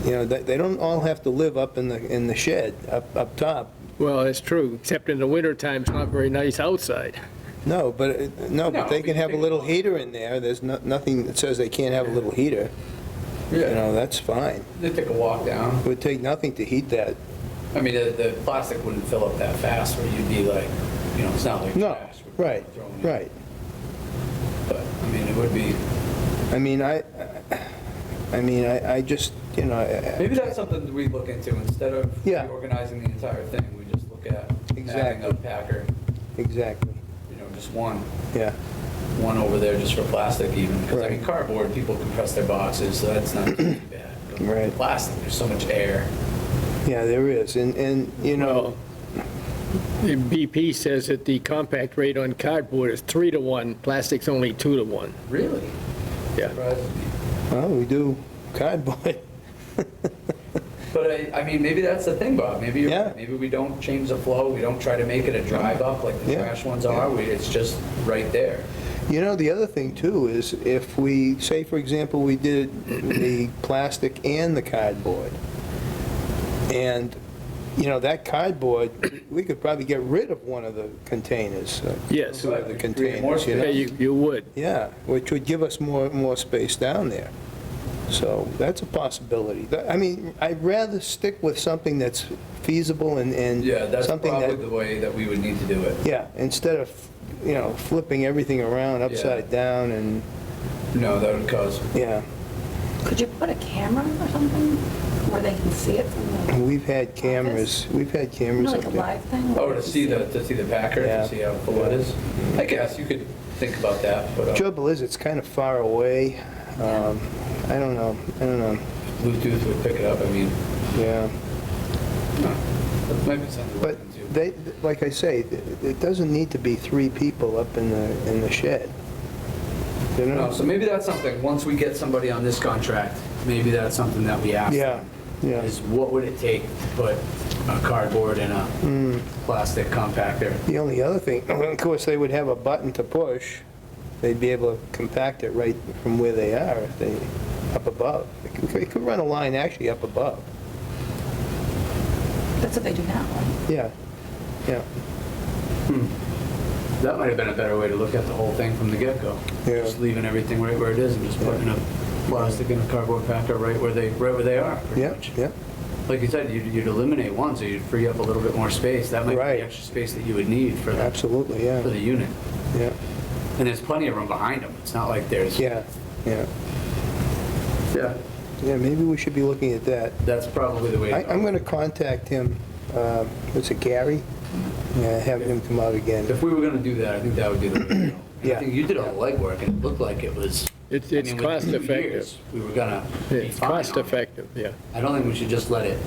Speaker 1: They don't all have to live up in the shed, up top.
Speaker 2: Well, that's true, except in the wintertime, it's not very nice outside.
Speaker 1: No, but they
Speaker 3: we
Speaker 1: can
Speaker 3: can
Speaker 1: have a
Speaker 3: take
Speaker 1: little
Speaker 3: it off.
Speaker 1: heater in there. There's nothing that says they can't have a little heater.
Speaker 3: yeah,
Speaker 1: That's fine.
Speaker 3: they take a walk down.
Speaker 1: It would take nothing to heat that.
Speaker 3: I mean, the plastic wouldn't fill up that fast where you'd be like, it's not like
Speaker 1: No,
Speaker 3: trash. we're
Speaker 1: right,
Speaker 3: throwing it.
Speaker 1: right.
Speaker 3: But, I mean, it would be,
Speaker 1: I mean, I just,
Speaker 3: maybe that's something that we look into instead of
Speaker 1: Yeah.
Speaker 3: reorganizing the entire thing. We just look at having
Speaker 1: Exactly.
Speaker 3: a packer,
Speaker 1: exactly,
Speaker 3: just one
Speaker 1: yeah,
Speaker 3: over there just for plastic even. Because I mean,
Speaker 1: Right.
Speaker 3: cardboard, people compress their boxes, so that's not too bad. But
Speaker 1: Right.
Speaker 3: plastic, there's so much air.
Speaker 1: yeah, there is. And
Speaker 2: Well, the BP says that the compact rate on cardboard is 3-to-1, plastic's only 2-to-1.
Speaker 3: Really?
Speaker 2: Yeah.
Speaker 3: Surprises me.
Speaker 1: well, we do cardboard.
Speaker 3: But I mean, maybe that's the thing, Bob. Maybe you're
Speaker 1: Yeah.
Speaker 3: right. Maybe we don't change the flow. We don't try to make it a drive up like the
Speaker 1: Yeah.
Speaker 3: trash ones are. It's just right there.
Speaker 1: The other thing too is if we, say for example, we did the plastic and the cardboard, and, that cardboard, we could probably get rid of one of the containers.
Speaker 2: Yes.
Speaker 1: Two of the
Speaker 3: Right, create more
Speaker 1: containers, you
Speaker 2: Yeah,
Speaker 1: know?
Speaker 2: you would.
Speaker 1: Yeah, which would give us more space down there. So that's a possibility. I mean, I'd rather stick with something that's feasible and
Speaker 3: Yeah, that's
Speaker 1: something
Speaker 3: probably
Speaker 1: that,
Speaker 3: the way that we would need to do it.
Speaker 1: yeah, instead of, flipping everything around upside down and,
Speaker 3: No, that would cause,
Speaker 1: yeah.
Speaker 4: Could you put a camera or something where they can see it from the,
Speaker 1: We've had cameras
Speaker 4: like
Speaker 1: up
Speaker 4: a
Speaker 1: there.
Speaker 4: live thing?
Speaker 3: oh,
Speaker 4: where
Speaker 3: to
Speaker 4: you
Speaker 3: see
Speaker 4: can
Speaker 3: the packer,
Speaker 1: Yeah.
Speaker 3: to see how full it is. I guess you could think about that, but
Speaker 1: Trouble is, it's kind of far away. I don't know,
Speaker 3: Bluetooth would pick it up. I mean,
Speaker 1: yeah.
Speaker 3: that might be something to
Speaker 1: But
Speaker 3: look into.
Speaker 1: they, like I say, it doesn't need to be 3 people up in the shed. you
Speaker 3: No,
Speaker 1: know?
Speaker 3: so maybe that's something, once we get somebody on this contract, maybe that's something that we ask
Speaker 1: Yeah,
Speaker 3: them.
Speaker 1: yeah.
Speaker 3: Is what would it take to put a cardboard in a plastic compactor?
Speaker 1: The only other thing, of course, they would have a button to push. They'd be able to compact it right from where they are if they, up above. It could run a line actually up above.
Speaker 4: That's what they do now, right?
Speaker 1: Yeah, yeah,
Speaker 3: That might have been a better way to look at the whole thing from the get-go.
Speaker 1: Yeah.
Speaker 3: Just leaving everything right where it is and just putting a plastic and a cardboard packer right where they are, pretty
Speaker 1: yeah,
Speaker 3: much.
Speaker 1: yeah.
Speaker 3: Like you said, you'd eliminate one, so you'd free up a little bit more space. That might be
Speaker 1: Right.
Speaker 3: the extra space that you would need for the
Speaker 1: Absolutely, yeah,
Speaker 3: unit.
Speaker 1: yeah,
Speaker 3: And there's plenty of room behind them. It's not like there's...
Speaker 1: yeah, yeah.
Speaker 3: Yeah.
Speaker 1: Yeah, maybe we should be looking at that.
Speaker 3: That's probably the way to go.
Speaker 1: I'm going to contact him, what's it, Gary? Yeah, have him come out again.
Speaker 3: If we were gonna do that, I think that would be the way to go.
Speaker 1: Yeah.
Speaker 3: I think you did all the legwork, and it looked like it was...
Speaker 2: It's
Speaker 3: I mean, with
Speaker 2: cost
Speaker 3: 2
Speaker 2: effective.
Speaker 3: years, We were gonna be
Speaker 2: It's
Speaker 3: fine
Speaker 2: cost
Speaker 3: on it.
Speaker 2: effective, yeah.
Speaker 3: I don't think we should just let it,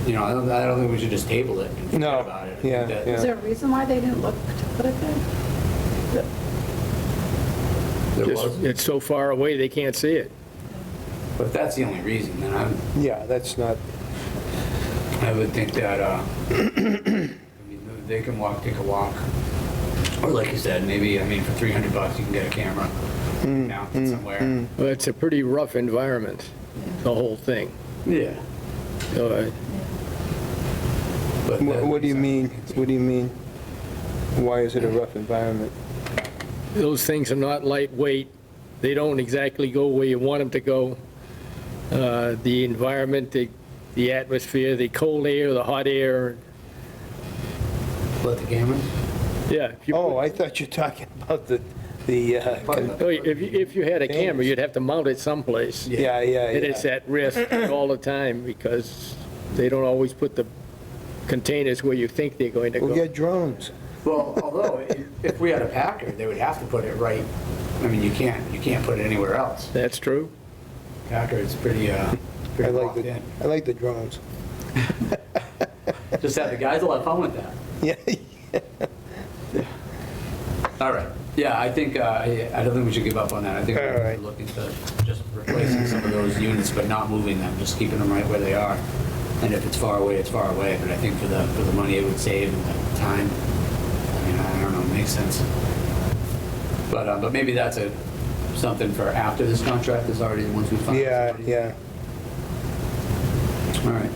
Speaker 3: I don't think we should just table it and forget
Speaker 1: No,
Speaker 3: about it. I think
Speaker 1: yeah,
Speaker 3: that-
Speaker 1: yeah.
Speaker 4: Is there a reason why they didn't look to put it there?
Speaker 3: There
Speaker 2: Just-
Speaker 3: was,
Speaker 2: It's so far away, they can't see it.
Speaker 3: but if that's the only reason, then
Speaker 1: Yeah, that's not,
Speaker 3: I would think that, I mean, they can take a walk. Or like you said, maybe, for $300 you can get a camera, mount it somewhere.
Speaker 2: Well, it's a pretty rough environment, the whole thing.
Speaker 3: Yeah.
Speaker 2: So,
Speaker 3: But that-
Speaker 1: what do you mean? What do you mean? Why is it a rough environment?
Speaker 2: those things are not lightweight. They don't exactly go where you want them to go. The environment, the atmosphere, the cold air, the hot air,
Speaker 3: Let the camera?
Speaker 2: yeah. if you-
Speaker 1: Oh, I thought you were talking about the,
Speaker 2: Oh, If you had a camera, you'd have to mount it someplace.
Speaker 1: yeah, yeah,
Speaker 2: And it's
Speaker 1: yeah.
Speaker 2: at risk all the time because they don't always put the containers where you think they're going to
Speaker 1: We'll
Speaker 2: go.
Speaker 1: get drones.
Speaker 3: Well, although, if we had a packer, they would have to put it right, you can't put it anywhere else.
Speaker 2: That's true.
Speaker 3: Packer is pretty
Speaker 1: I like
Speaker 3: locked in.
Speaker 1: the drones.
Speaker 3: Just have the guys will have fun with that.
Speaker 1: Yeah,
Speaker 3: All right. Yeah, I think, I don't think we should give up on that. I think
Speaker 1: All
Speaker 3: we're
Speaker 1: right.
Speaker 3: looking to just replacing some of those units, but not moving them, just keeping them right where they are. And if it's far away, it's far away, but I think for the money it would save and the time, I don't know, it makes sense. But maybe that's something for after this contract is already, once we find
Speaker 1: yeah,
Speaker 3: somebody.
Speaker 1: yeah.
Speaker 3: All right.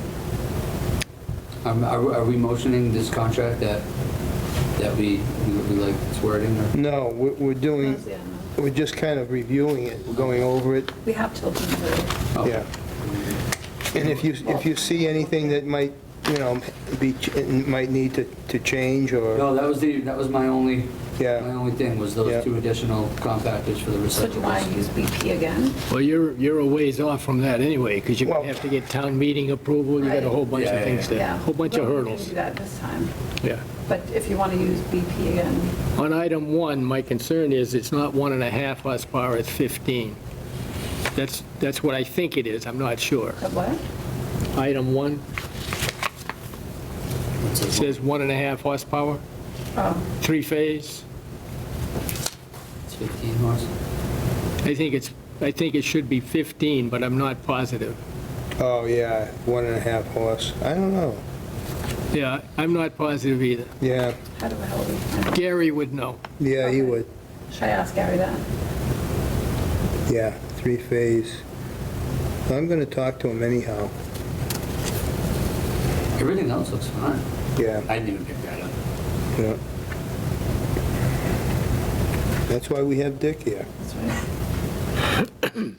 Speaker 3: Are we motioning this contract that we like its wording or?
Speaker 1: No, we're doing,
Speaker 4: Yeah,
Speaker 1: we're just kind of reviewing it, going over it,
Speaker 4: we have till June 30th.
Speaker 3: Okay.
Speaker 1: yeah. And if you see anything that might, might need to change or,
Speaker 3: No, that was my only
Speaker 1: Yeah.
Speaker 3: thing, was
Speaker 1: Yeah.
Speaker 3: those 2 additional compactors for the
Speaker 4: So do you want to
Speaker 3: recyclables.
Speaker 4: use BP again?
Speaker 2: Well, you're a ways off from that anyway, because you
Speaker 1: Well-
Speaker 2: have to get town meeting approval, you got a whole bunch
Speaker 3: Yeah,
Speaker 2: of things there,
Speaker 4: Yeah.
Speaker 2: whole bunch of
Speaker 4: Well, we can
Speaker 2: hurdles.
Speaker 4: do that this time.
Speaker 2: Yeah.
Speaker 4: But if you want to use BP again,
Speaker 2: On item 1, my concern is it's not 1.5 horsepower, it's 15. That's what I think it is, I'm not sure.
Speaker 4: at what?
Speaker 2: Item 1,
Speaker 3: It
Speaker 2: it says 1.5 horsepower,
Speaker 4: Oh,
Speaker 2: 3-phase.
Speaker 3: It's 15 horse.
Speaker 2: I think it should be 15, but I'm not positive.
Speaker 1: oh, yeah, 1.5 horse. I don't know.
Speaker 2: Yeah, I'm not positive either.
Speaker 1: Yeah,
Speaker 4: how do we?
Speaker 2: Gary would know.
Speaker 1: yeah, he
Speaker 4: Okay.
Speaker 1: would.
Speaker 4: Should I ask Gary that?
Speaker 1: Yeah, 3-phase. I'm going to talk to him anyhow.
Speaker 3: Everything else looks fine.
Speaker 1: Yeah,
Speaker 3: I didn't even pick that up.
Speaker 1: yeah. That's why we have Dick here.
Speaker 4: That's right.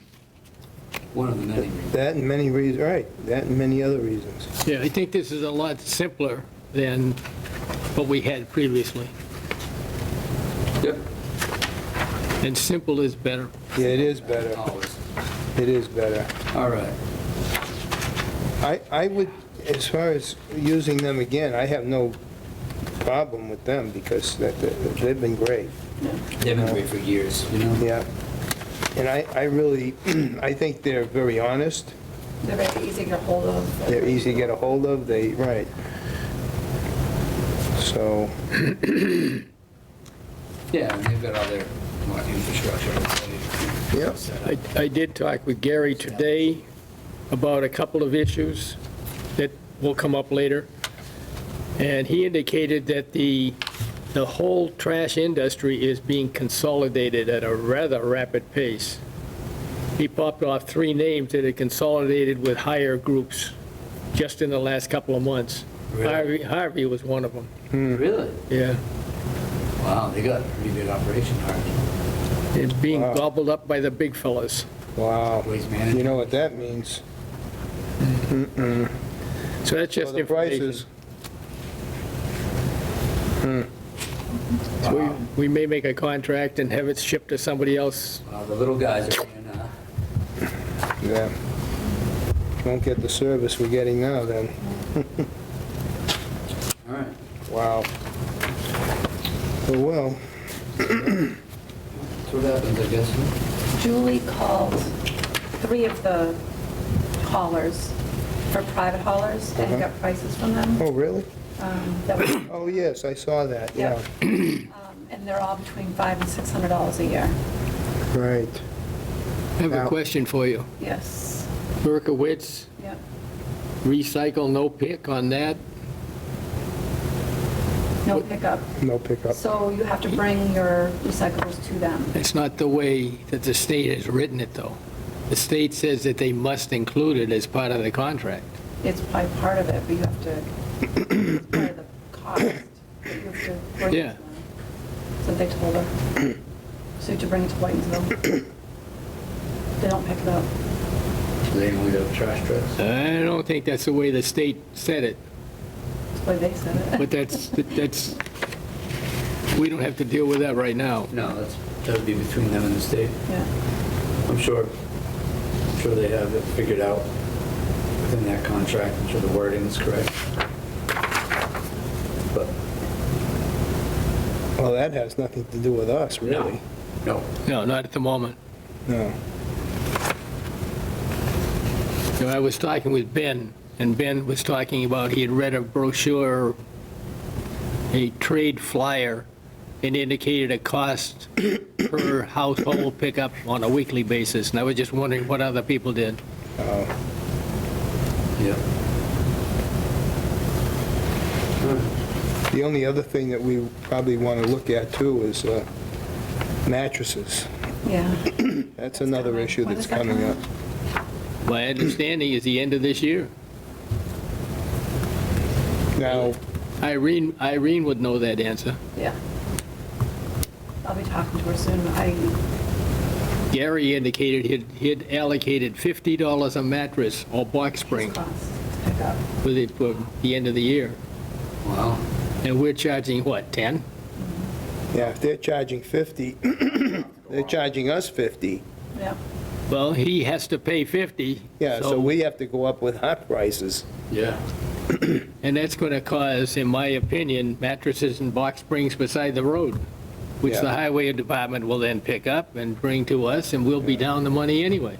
Speaker 3: One of the many reasons.
Speaker 1: That and many reasons, right, that and many other reasons.
Speaker 2: Yeah, I think this is a lot simpler than what we had previously.
Speaker 3: Yep.
Speaker 2: And simple is better.
Speaker 1: Yeah, it is better.
Speaker 3: Always.
Speaker 1: It is better.
Speaker 3: All right.
Speaker 1: I would, as far as using them again, I have no problem with them because they've been great.
Speaker 3: They've been great for years,
Speaker 1: Yeah. And I really, I think they're very honest.
Speaker 4: They're very easy to get hold of.
Speaker 1: They're easy to get a hold of. Right. So,
Speaker 3: Yeah, and they've got all their infrastructure.
Speaker 1: Yep.
Speaker 2: I did talk with Gary today about a couple of issues that will come up later, and he indicated that the whole trash industry is being consolidated at a rather rapid pace. He popped off 3 names that had consolidated with higher groups just in the last couple of months.
Speaker 3: Really?
Speaker 2: Harvey was one of them,
Speaker 3: Really?
Speaker 2: yeah.
Speaker 3: Wow, they got a pretty big operation, Harvey.
Speaker 2: It's being
Speaker 1: Wow.
Speaker 2: gobbled up by the big fellas.
Speaker 1: Wow.
Speaker 3: Waste
Speaker 1: You
Speaker 3: management.
Speaker 1: know what that means?
Speaker 2: So that's
Speaker 1: So
Speaker 2: just
Speaker 1: the
Speaker 2: information.
Speaker 1: prices,
Speaker 2: So we may make a contract and have it shipped to somebody else.
Speaker 3: The little guys are being,
Speaker 1: yeah. Won't get the service we're getting now then.
Speaker 3: all right.
Speaker 1: Wow. Oh, well.
Speaker 3: That's what happens, I guess.
Speaker 4: Julie called 3 of the haulers for private haulers and got prices from them.
Speaker 1: Oh, really?
Speaker 4: That was,
Speaker 1: Oh, yes, I saw that, yeah.
Speaker 4: and they're all between $500 and $600 a year.
Speaker 1: Right.
Speaker 2: I have a
Speaker 1: Now-
Speaker 2: question for you.
Speaker 4: Yes,
Speaker 2: Berkowitz,
Speaker 4: yep.
Speaker 2: recycle, no pick on that?
Speaker 4: No pickup.
Speaker 1: No pickup.
Speaker 4: So you have to bring your recyclables to them.
Speaker 2: It's not the way that the state has written it, though. The state says that they must include it as part of the contract.
Speaker 4: It's probably part of it, but you have to, it's part of the cost. But you have to bring it
Speaker 2: Yeah.
Speaker 4: to them. So they told her. So you have to bring it to Whitensville. They don't pick it up.
Speaker 3: So they only got trash trucks?
Speaker 2: I don't think that's the way the state said it,
Speaker 4: That's the way they said it.
Speaker 2: but that's, we don't have to deal with that right now.
Speaker 3: No, that would be between them and the state.
Speaker 4: Yeah.
Speaker 3: I'm sure they have it figured out within that contract. I'm sure the wording is correct. But,
Speaker 1: Well, that has nothing to do with us, really.
Speaker 3: no.
Speaker 2: No, not at the moment.
Speaker 1: No.
Speaker 2: You know, I was talking with Ben, and Ben was talking about, he had read a brochure, a trade flyer, and indicated a cost per household pickup on a weekly basis, and I was just wondering what other people did.
Speaker 3: Yeah.
Speaker 1: The only other thing that we probably want to look at too is mattresses.
Speaker 4: Yeah.
Speaker 1: That's another
Speaker 4: coming.
Speaker 1: issue
Speaker 4: When
Speaker 1: that's
Speaker 4: is that
Speaker 1: coming up.
Speaker 2: My understanding is the end of this year.
Speaker 1: Now,
Speaker 2: Irene would know that answer.
Speaker 4: Yeah. I'll be talking to her soon.
Speaker 2: Gary indicated he'd allocated $50 a mattress or box spring
Speaker 4: Cost to pick up.
Speaker 2: for the end of the year.
Speaker 3: Wow.
Speaker 2: And we're charging, what, 10?
Speaker 1: yeah, if they're charging 50, they're charging us 50.
Speaker 4: Yeah.
Speaker 2: Well, he has to pay 50.
Speaker 1: Yeah, so we have to go up with our prices.
Speaker 3: Yeah.
Speaker 2: And that's going to cause, in my opinion, mattresses and box springs beside the road, which the
Speaker 1: Yeah.
Speaker 2: highway department will then pick up and bring to us, and we'll be down the money anyway.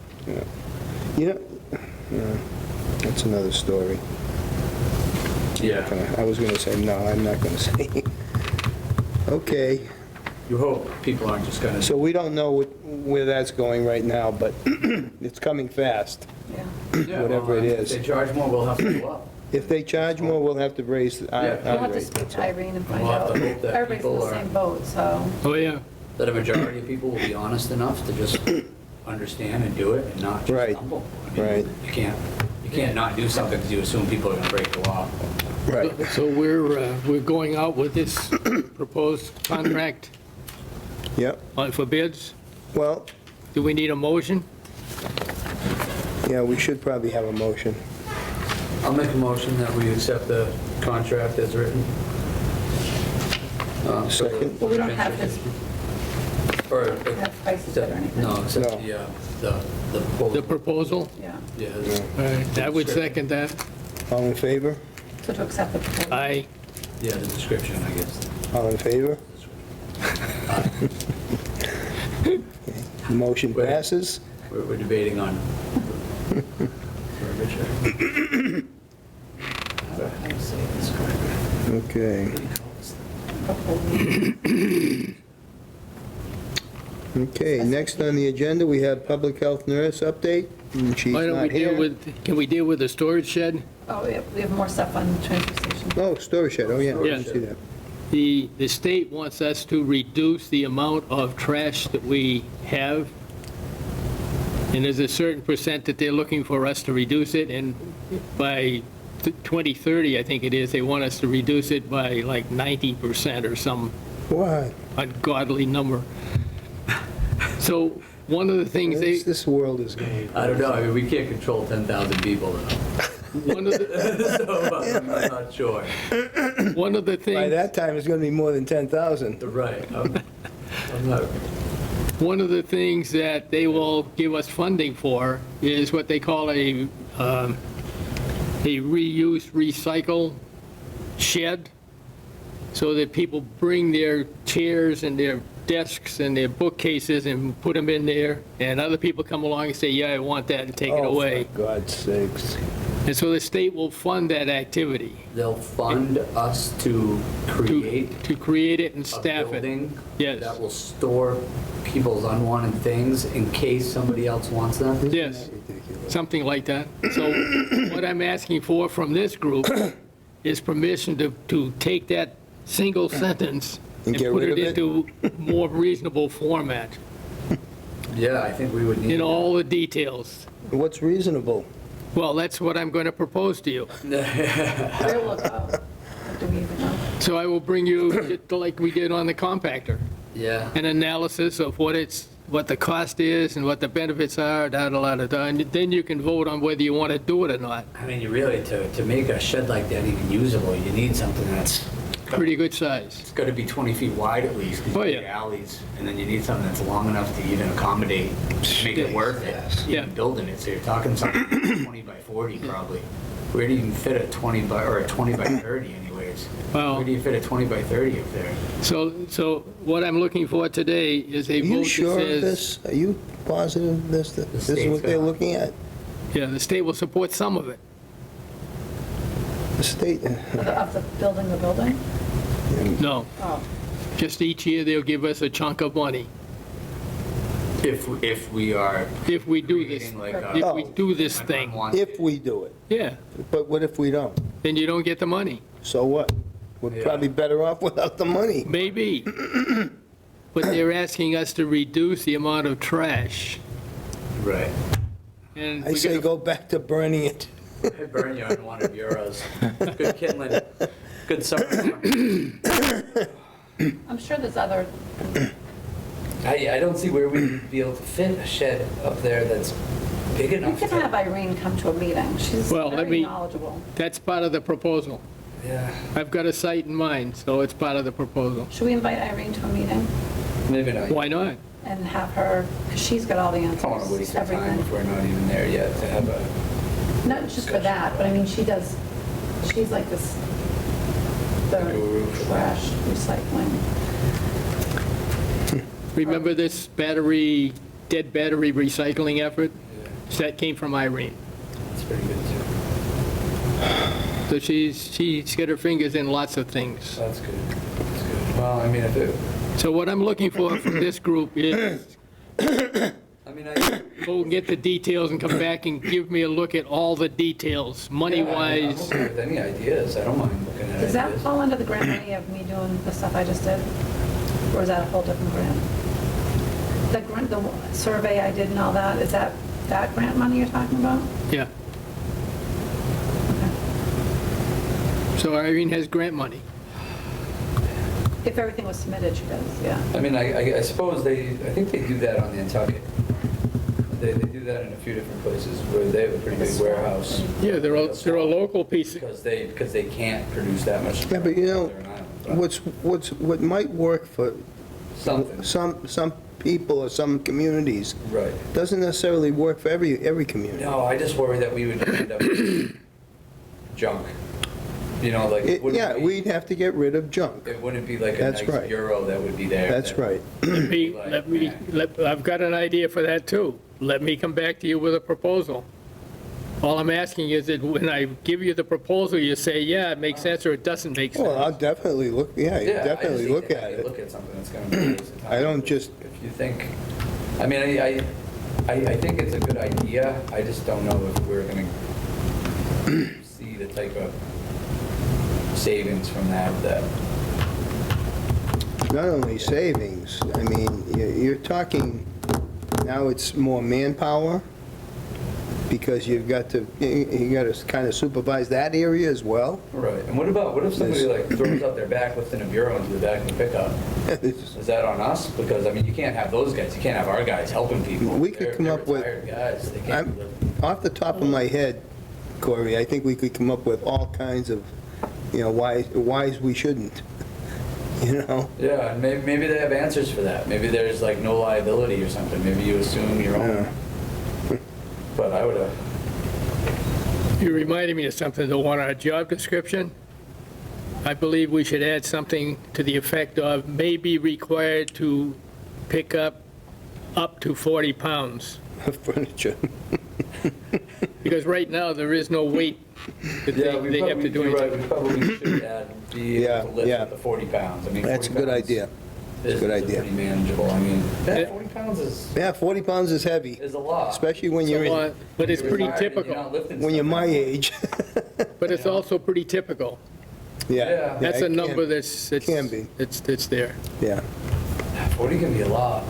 Speaker 1: You know, that's another story.
Speaker 3: Yeah.
Speaker 1: I was going to say, no, I'm not going to say. Okay,
Speaker 3: You hope people aren't just gonna.
Speaker 1: so we don't know where that's going right now, but it's coming fast.
Speaker 4: Yeah.
Speaker 3: Yeah,
Speaker 1: whatever
Speaker 3: well,
Speaker 1: it is.
Speaker 3: If they charge more, we'll have to go up.
Speaker 1: If they charge more, we'll have to raise
Speaker 3: Yeah.
Speaker 1: our
Speaker 4: We'll have to
Speaker 1: rate.
Speaker 4: speak to Irene and find
Speaker 3: We'll have
Speaker 4: out.
Speaker 3: to hope that
Speaker 4: Everybody's in
Speaker 3: people
Speaker 4: the
Speaker 3: are-
Speaker 4: same boat, so.
Speaker 2: Oh, yeah.
Speaker 3: That a majority of people will be honest enough to just understand and do it and not just
Speaker 1: Right.
Speaker 3: stumble. I mean,
Speaker 1: Right.
Speaker 3: You can't not do something because you assume people are gonna break the law.
Speaker 1: Right.
Speaker 2: So we're going out with this proposed contract
Speaker 1: Yep.
Speaker 2: for bids?
Speaker 1: Well,
Speaker 2: Do we need a motion?
Speaker 1: yeah, we should probably have a motion.
Speaker 3: I'll make a motion that we accept the contract as written. For the-
Speaker 1: Second.
Speaker 4: Well, we don't have his,
Speaker 3: Or,
Speaker 4: we don't have prices yet or anything.
Speaker 3: no, except
Speaker 1: No.
Speaker 3: the
Speaker 2: The
Speaker 3: proposal.
Speaker 2: proposal?
Speaker 4: Yeah.
Speaker 3: Yeah,
Speaker 2: All right, I would second that.
Speaker 1: All in favor?
Speaker 4: So to accept the proposal.
Speaker 2: Aye.
Speaker 3: yeah, the description, I guess.
Speaker 1: All in favor? Motion
Speaker 3: Wait.
Speaker 1: passes.
Speaker 3: We're debating on. verbiage here. How do I say this correctly?
Speaker 1: Okay.
Speaker 3: What do you call this thing?
Speaker 4: Proposal.
Speaker 1: Okay, next on the agenda, we have public health nurse update. She's
Speaker 2: Why don't we
Speaker 1: not
Speaker 2: deal
Speaker 1: here.
Speaker 2: with, can we deal with the storage shed?
Speaker 4: Oh, we have more stuff on the transfer station.
Speaker 1: Oh, storage shed, oh, yeah, I
Speaker 2: Yeah.
Speaker 1: didn't see that.
Speaker 2: The state wants us to reduce the amount of trash that we have, and there's a certain percent that they're looking for us to reduce it, and by 2030, I think it is, they want us to reduce it by like 90% or some
Speaker 1: Why?
Speaker 2: ungodly number. So one of the things
Speaker 1: This world is going.
Speaker 3: I don't know, I mean, we can't control 10,000 people though.
Speaker 2: one of the,
Speaker 3: So I'm not sure.
Speaker 2: one of the
Speaker 1: By
Speaker 2: things,
Speaker 1: that time, it's going to be more than 10,000.
Speaker 3: Right, I'm not,
Speaker 2: one of the things that they will give us funding for is what they call a reuse, recycle shed, so that people bring their chairs and their desks and their bookcases and put them in there, and other people come along and say, yeah, I want that, and take it away.
Speaker 1: Oh, for God's sakes.
Speaker 2: And so the state will fund that activity,
Speaker 3: they'll fund us to create
Speaker 2: to create it and
Speaker 3: a
Speaker 2: staff it.
Speaker 3: building
Speaker 2: Yes.
Speaker 3: that will store people's unwanted things in case somebody else wants them.
Speaker 2: Yes,
Speaker 1: Ridiculous.
Speaker 2: something like that. So what I'm asking for from this group is permission to take that single sentence
Speaker 1: And
Speaker 2: and
Speaker 1: get
Speaker 2: put
Speaker 1: rid
Speaker 2: it
Speaker 1: of it?
Speaker 2: into more reasonable format,
Speaker 3: Yeah, I think we would need.
Speaker 2: in all the details.
Speaker 1: What's reasonable?
Speaker 2: Well, that's what I'm going to propose to you.
Speaker 4: Where will it go? Do we even know?
Speaker 2: So I will bring you, like we did on the compactor,
Speaker 3: Yeah,
Speaker 2: an analysis of what the cost is and what the benefits are, da-da-da-da-da, and then you can vote on whether you want to do it or not.
Speaker 3: I mean, you really, to make a shed like that even usable, you need something that's,
Speaker 2: Pretty good size.
Speaker 3: it's gotta be 20 feet wide at least, these
Speaker 2: Oh,
Speaker 3: big
Speaker 2: yeah.
Speaker 3: alleys. And then you need something that's long enough to even accommodate, make it worth it,
Speaker 2: Yeah.
Speaker 3: even building it. So you're talking something 20 by 40 probably. Where do you even fit a 20 by, or a 20 by 30 anyways?
Speaker 2: Well-
Speaker 3: Where do you fit a 20 by 30 up there?
Speaker 2: So what I'm looking for today is a
Speaker 1: Are you
Speaker 2: vote
Speaker 1: sure
Speaker 2: that
Speaker 1: of
Speaker 2: says,
Speaker 1: this? Are you positive this is
Speaker 3: state's
Speaker 1: what they're
Speaker 3: gonna-
Speaker 1: looking at?
Speaker 2: yeah, the state will support some of it.
Speaker 1: The state,
Speaker 4: Of the building?
Speaker 2: No,
Speaker 4: Oh,
Speaker 2: just each year they'll give us a chunk of money
Speaker 3: If we are
Speaker 2: if we do this,
Speaker 3: creating like
Speaker 2: if we do this
Speaker 3: an
Speaker 2: thing.
Speaker 3: unwanted-
Speaker 1: if we do it.
Speaker 2: Yeah,
Speaker 1: But what if we don't?
Speaker 2: then you don't get the money.
Speaker 1: So what? We're
Speaker 3: Yeah.
Speaker 1: probably better off without the money.
Speaker 2: Maybe. But they're asking us to reduce the amount of trash.
Speaker 3: Right.
Speaker 2: And
Speaker 1: I
Speaker 2: we
Speaker 1: say
Speaker 2: gotta-
Speaker 1: go back to burning it.
Speaker 3: I'd burn you on one of euros. Good kindling, good summer.
Speaker 4: I'm sure there's other,
Speaker 3: I don't see where we'd be able to fit a shed up there that's big
Speaker 4: we
Speaker 3: enough.
Speaker 4: could have Irene come to a meeting. She's
Speaker 2: Well, let
Speaker 4: very
Speaker 2: me-
Speaker 4: knowledgeable.
Speaker 2: That's part of the proposal.
Speaker 3: Yeah,
Speaker 2: I've got a site in mind, so it's part of the proposal.
Speaker 4: Should we invite Irene to a meeting
Speaker 3: maybe not.
Speaker 2: Why not?
Speaker 4: and have her, because she's got all the
Speaker 3: I don't want to
Speaker 4: answers,
Speaker 3: waste our time
Speaker 4: everything.
Speaker 3: if we're not even there yet to have a,
Speaker 4: Not just for that, but I mean, she's like this third
Speaker 3: Guru for that.
Speaker 4: trash recycling.
Speaker 2: Remember this dead battery recycling effort? That came from Irene.
Speaker 3: it's pretty good too.
Speaker 2: So she's got her fingers in lots of things.
Speaker 3: That's good, that's good. Well, I mean, if it,
Speaker 2: So what I'm looking for from this group is
Speaker 3: I mean, I.
Speaker 2: go and get the details and come back and give me a look at all the details,
Speaker 3: I'm
Speaker 2: money-wise.
Speaker 3: okay with any ideas, I don't mind looking at
Speaker 4: Does that
Speaker 3: ideas.
Speaker 4: fall under the grant money of me doing the stuff I just did? Or is that a whole different grant? The survey I did and all that, is that grant money you're talking about?
Speaker 2: Yeah.
Speaker 4: Okay.
Speaker 2: So Irene has grant money.
Speaker 4: If everything was submitted, she does, yeah.
Speaker 3: I mean, I suppose I think they do that on Nantucket. They do that in a few different places where they have a pretty big warehouse.
Speaker 2: Yeah, they're a local piece.
Speaker 3: Because they can't produce that much.
Speaker 1: Yeah, but you know,
Speaker 3: They're an island, but
Speaker 1: what might work for
Speaker 3: Something,
Speaker 1: some people or some communities
Speaker 3: right.
Speaker 1: doesn't necessarily work for every community.
Speaker 3: No, I just worry that we would end up with junk. You know, like, it wouldn't
Speaker 1: Yeah,
Speaker 3: be-
Speaker 1: we'd have to get rid of junk.
Speaker 3: It wouldn't be like a
Speaker 1: That's
Speaker 3: nice
Speaker 1: right.
Speaker 3: bureau that would be there.
Speaker 1: That's
Speaker 3: that-
Speaker 1: right.
Speaker 2: I've got an idea for that too. Let me come back to you with a proposal. All I'm asking is that when I give you the proposal, you say, yeah, it makes sense, or it doesn't make
Speaker 1: Well, I'll
Speaker 2: sense.
Speaker 1: definitely look, yeah, you
Speaker 3: Yeah, I just
Speaker 1: definitely
Speaker 3: think
Speaker 1: look
Speaker 3: that
Speaker 1: at
Speaker 3: when you
Speaker 1: it.
Speaker 3: Look at something that's gonna be a waste of time.
Speaker 1: I don't just-
Speaker 3: If you think, I mean, I think it's a good idea, I just don't know if we're gonna see the type of savings from that.
Speaker 1: Not only savings, I mean, you're talking, now it's more manpower, because you got to kind of supervise that area as well.
Speaker 3: Right, and what if somebody like throws out their back, lifting a bureau into the back of the pickup? Is that on us? Because, I mean, you can't have those guys, you can't have our guys helping people.
Speaker 1: We could come
Speaker 3: They're
Speaker 1: up with-
Speaker 3: retired guys, they can't be lifting.
Speaker 1: Off the top of my head, Corey, I think we could come up with all kinds of, whys we shouldn't,
Speaker 3: Yeah, and maybe they have answers for that. Maybe there's like no liability or something. Maybe you assume your own.
Speaker 1: Yeah.
Speaker 3: But I would have,
Speaker 2: You reminded me of something, the one on a job description. I believe we should add something to the effect of may be required to pick up to 40 pounds.
Speaker 1: Furniture.
Speaker 2: Because right now, there is no weight that they have to do
Speaker 3: you're right,
Speaker 2: anything.
Speaker 3: we probably should add, be able to lift
Speaker 1: Yeah.
Speaker 3: up to 40 pounds. I mean,
Speaker 1: That's a
Speaker 3: 40
Speaker 1: good
Speaker 3: pounds
Speaker 1: idea. That's a
Speaker 3: is
Speaker 1: good idea.
Speaker 3: pretty manageable. I mean,
Speaker 2: Yeah.
Speaker 3: 40 pounds is
Speaker 1: Yeah, 40 pounds is heavy,
Speaker 3: a lot.
Speaker 1: especially when
Speaker 2: It's a
Speaker 1: you're,
Speaker 2: lot, but it's
Speaker 3: You're
Speaker 2: pretty
Speaker 3: retired and you're not
Speaker 2: typical.
Speaker 3: lifting
Speaker 1: when you're
Speaker 3: stuff
Speaker 1: my
Speaker 3: anymore.
Speaker 1: age.
Speaker 2: But it's also pretty typical.
Speaker 3: Yeah.
Speaker 2: That's
Speaker 1: it
Speaker 2: a number
Speaker 1: can-
Speaker 2: that's,
Speaker 1: can be.
Speaker 2: it's there.
Speaker 1: Yeah,
Speaker 3: 40 can be a lot.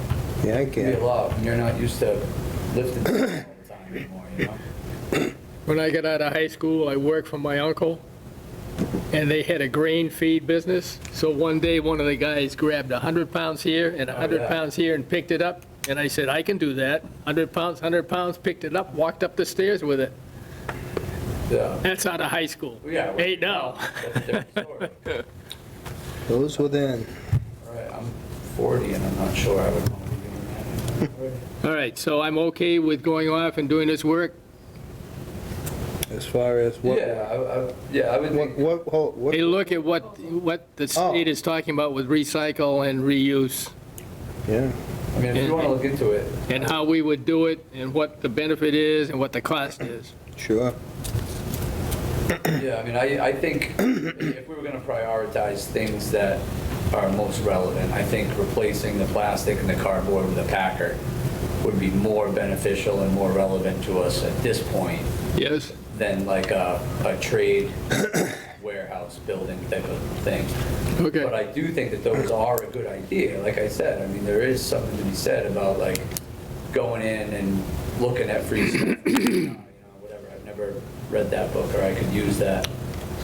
Speaker 1: yeah, I
Speaker 3: It can be a
Speaker 1: can.
Speaker 3: lot when you're not used to lifting stuff all the time anymore, you know?
Speaker 2: When I got out of high school, I worked for my uncle, and they had a grain feed business. So one day, one of the guys grabbed 100 pounds here and 100
Speaker 3: yeah.
Speaker 2: pounds here and picked it up. And I said, I can do that. 100 pounds, picked it up, walked up the stairs with it.
Speaker 3: Yeah.
Speaker 2: That's out of high school.
Speaker 3: Yeah. well,
Speaker 2: Hey, now.
Speaker 3: That's a different story.
Speaker 1: Those were then.
Speaker 3: All right, I'm 40 and I'm not sure I would want to be doing that.
Speaker 2: All right, so I'm okay with going off and doing this work?
Speaker 1: As far as what,
Speaker 3: Yeah, I would think,
Speaker 1: what,
Speaker 2: Hey, look at what the state is talking about with recycle and reuse,
Speaker 1: yeah.
Speaker 3: I mean, if you want to look into it,
Speaker 2: and how we would do it, and what the benefit is, and what the cost is.
Speaker 1: Sure.
Speaker 3: yeah, I mean, I think if we were going to prioritize things that are most relevant, I think replacing the plastic and the cardboard with a packer would be more beneficial and more relevant to us at this point
Speaker 2: Yes?
Speaker 3: than like a trade warehouse building type of thing. But
Speaker 2: Okay.
Speaker 3: I do think that those are a good idea. Like I said, I mean, there is something to be said about like going in and looking at free stuff. Whatever. I've never read that book, or I could use that.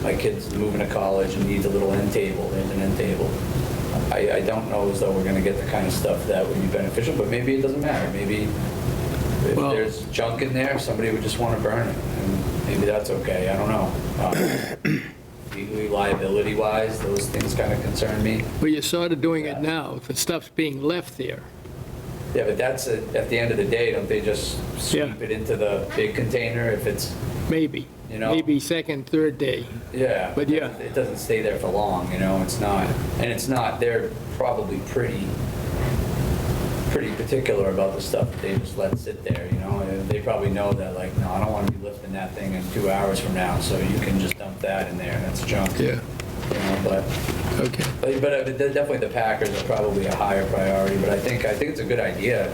Speaker 3: My kid's moving to college and needs a little end table. There's an end table. I don't know as though we're going to get the kind of stuff that would be beneficial, but maybe it doesn't matter. Maybe if
Speaker 2: Well-
Speaker 3: there's junk in there, somebody would just want to burn it, and maybe that's okay. I don't know. Legally, liability-wise, those things kind of concern me.
Speaker 2: Well, you're sort of doing it now. The stuff's being left there.
Speaker 3: Yeah, but that's, at the end of the day, don't they just sweep
Speaker 2: Yeah.
Speaker 3: it into the big container if it's,
Speaker 2: Maybe.
Speaker 3: You know?
Speaker 2: Maybe second, third day.
Speaker 3: yeah.
Speaker 2: But yeah.
Speaker 3: It doesn't stay there for long, it's not, and it's not, they're probably pretty particular about the stuff that they just let sit there, and they probably know that, like, no, I don't want to be lifting that thing in 2 hours from now, so you can just dump that in there, and that's junk. But
Speaker 2: Okay.
Speaker 3: definitely the Packers are probably a higher priority, but I think it's a good idea.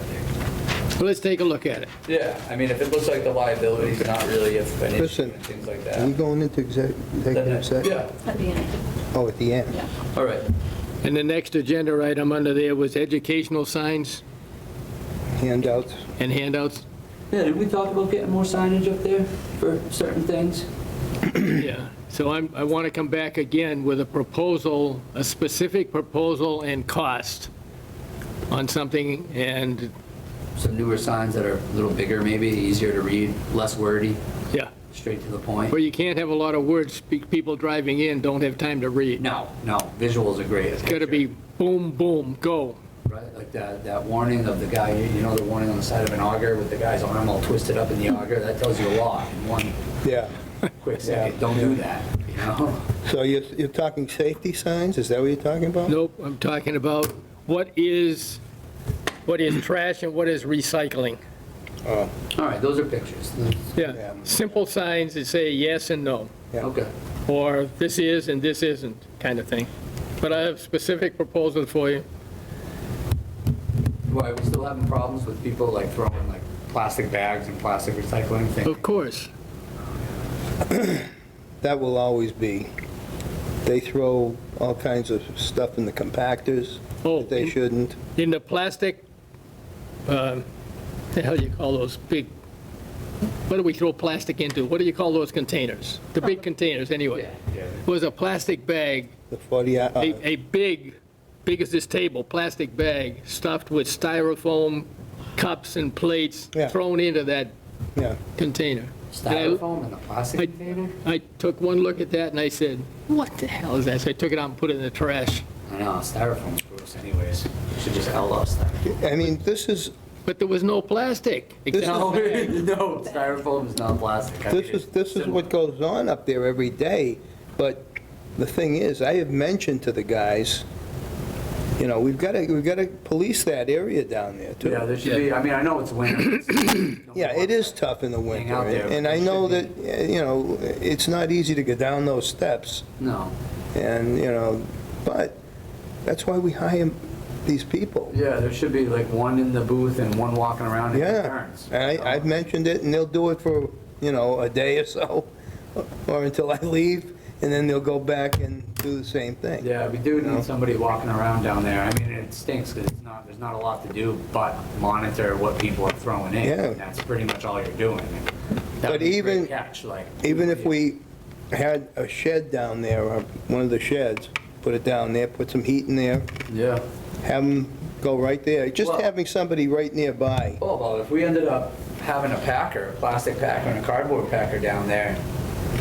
Speaker 2: Well, let's take a look at it.
Speaker 3: Yeah, I mean, if it looks like the liability is not really an issue
Speaker 1: Listen,
Speaker 3: and things like
Speaker 1: Are we
Speaker 3: that.
Speaker 1: going into executive session?
Speaker 3: Yeah,
Speaker 4: At the end,
Speaker 1: Oh, at the end?
Speaker 4: yeah.
Speaker 3: all right.
Speaker 2: And the next agenda item under there was educational signs
Speaker 1: Handouts?
Speaker 2: and handouts.
Speaker 3: Yeah, did we talk about getting more signage up there for certain things?
Speaker 2: Yeah. So I want to come back again with a proposal, a specific proposal and cost on something, and,
Speaker 3: Some newer signs that are a little bigger, maybe, easier to read, less wordy,
Speaker 2: yeah.
Speaker 3: straight to the point.
Speaker 2: Where you can't have a lot of words, people driving in don't have time to read.
Speaker 3: No, visuals are great.
Speaker 2: It's got to be boom, boom, go.
Speaker 3: Right, like that warning of the guy, the warning on the side of an auger with the guy's arm all twisted up in the auger, that tells you a lot in one
Speaker 1: Yeah.
Speaker 3: quick second. Don't do that,
Speaker 1: So you're talking safety signs? Is that what you're talking about?
Speaker 2: Nope, I'm talking about what is trash and what is recycling.
Speaker 1: Oh,
Speaker 3: All right, those are pictures.
Speaker 2: Yeah,
Speaker 1: Yeah.
Speaker 2: simple signs that say yes and no,
Speaker 1: yeah.
Speaker 3: Okay.
Speaker 2: or this is and this isn't, kind of thing. But I have specific proposals for you.
Speaker 3: Why, we still having problems with people like throwing like plastic bags and plastic recycling things?
Speaker 2: Of course.
Speaker 1: That will always be. They throw all kinds of stuff in the compactors
Speaker 2: Oh,
Speaker 1: that they shouldn't.
Speaker 2: in the plastic, the hell do you call those big, what do we throw plastic into? What do you call those containers? The big containers, anyway.
Speaker 3: Yeah.
Speaker 2: Was a plastic bag,
Speaker 1: The 40,
Speaker 2: a big as this table, plastic bag stuffed with styrofoam cups and plates
Speaker 1: Yeah.
Speaker 2: thrown into that
Speaker 1: yeah.
Speaker 2: container.
Speaker 3: Styrofoam in the plastic
Speaker 2: I-
Speaker 3: container?
Speaker 2: I took one look at that and I said, what the hell is that? So I took it out and put it in the trash.
Speaker 3: I know, styrofoam's gross anyways. You should just outlaw styrofoam.
Speaker 1: I mean, this is,
Speaker 2: But there was no plastic. except
Speaker 3: No,
Speaker 2: the bag.
Speaker 3: no, styrofoam is not plastic. I think
Speaker 1: this is what goes on up there every day, but the thing is, I have mentioned to the guys, you know, we've got to police that area down there, too.
Speaker 3: Yeah, there should be, I mean, I know it's winter.
Speaker 1: Yeah, it is tough in the winter,
Speaker 3: out there,
Speaker 1: and
Speaker 3: but
Speaker 1: I
Speaker 3: it
Speaker 1: know
Speaker 3: should
Speaker 1: that, you know, it's not easy to go down those steps,
Speaker 3: No.
Speaker 1: and, you know, but that's why we hire these people.
Speaker 3: Yeah, there should be like one in the booth and one walking around in
Speaker 1: Yeah,
Speaker 3: turns.
Speaker 1: I've mentioned it, and they'll do it for, you know, a day or so, or until I leave, and then they'll go back and do the same thing.
Speaker 3: Yeah, we do need somebody walking around down there. I mean, it stinks because there's not a lot to do but monitor what people are throwing in.
Speaker 1: Yeah.
Speaker 3: And that's pretty much all you're doing. That
Speaker 1: But
Speaker 3: would be a great
Speaker 1: even-
Speaker 3: catch, like.
Speaker 1: Even if we had a shed down there, or one of the sheds, put it down there, put some heat in there,
Speaker 3: Yeah.
Speaker 1: have them go right there, just
Speaker 3: Well-
Speaker 1: having somebody right nearby.
Speaker 3: Oh, well, if we ended up having a packer, a plastic packer and a cardboard packer down there,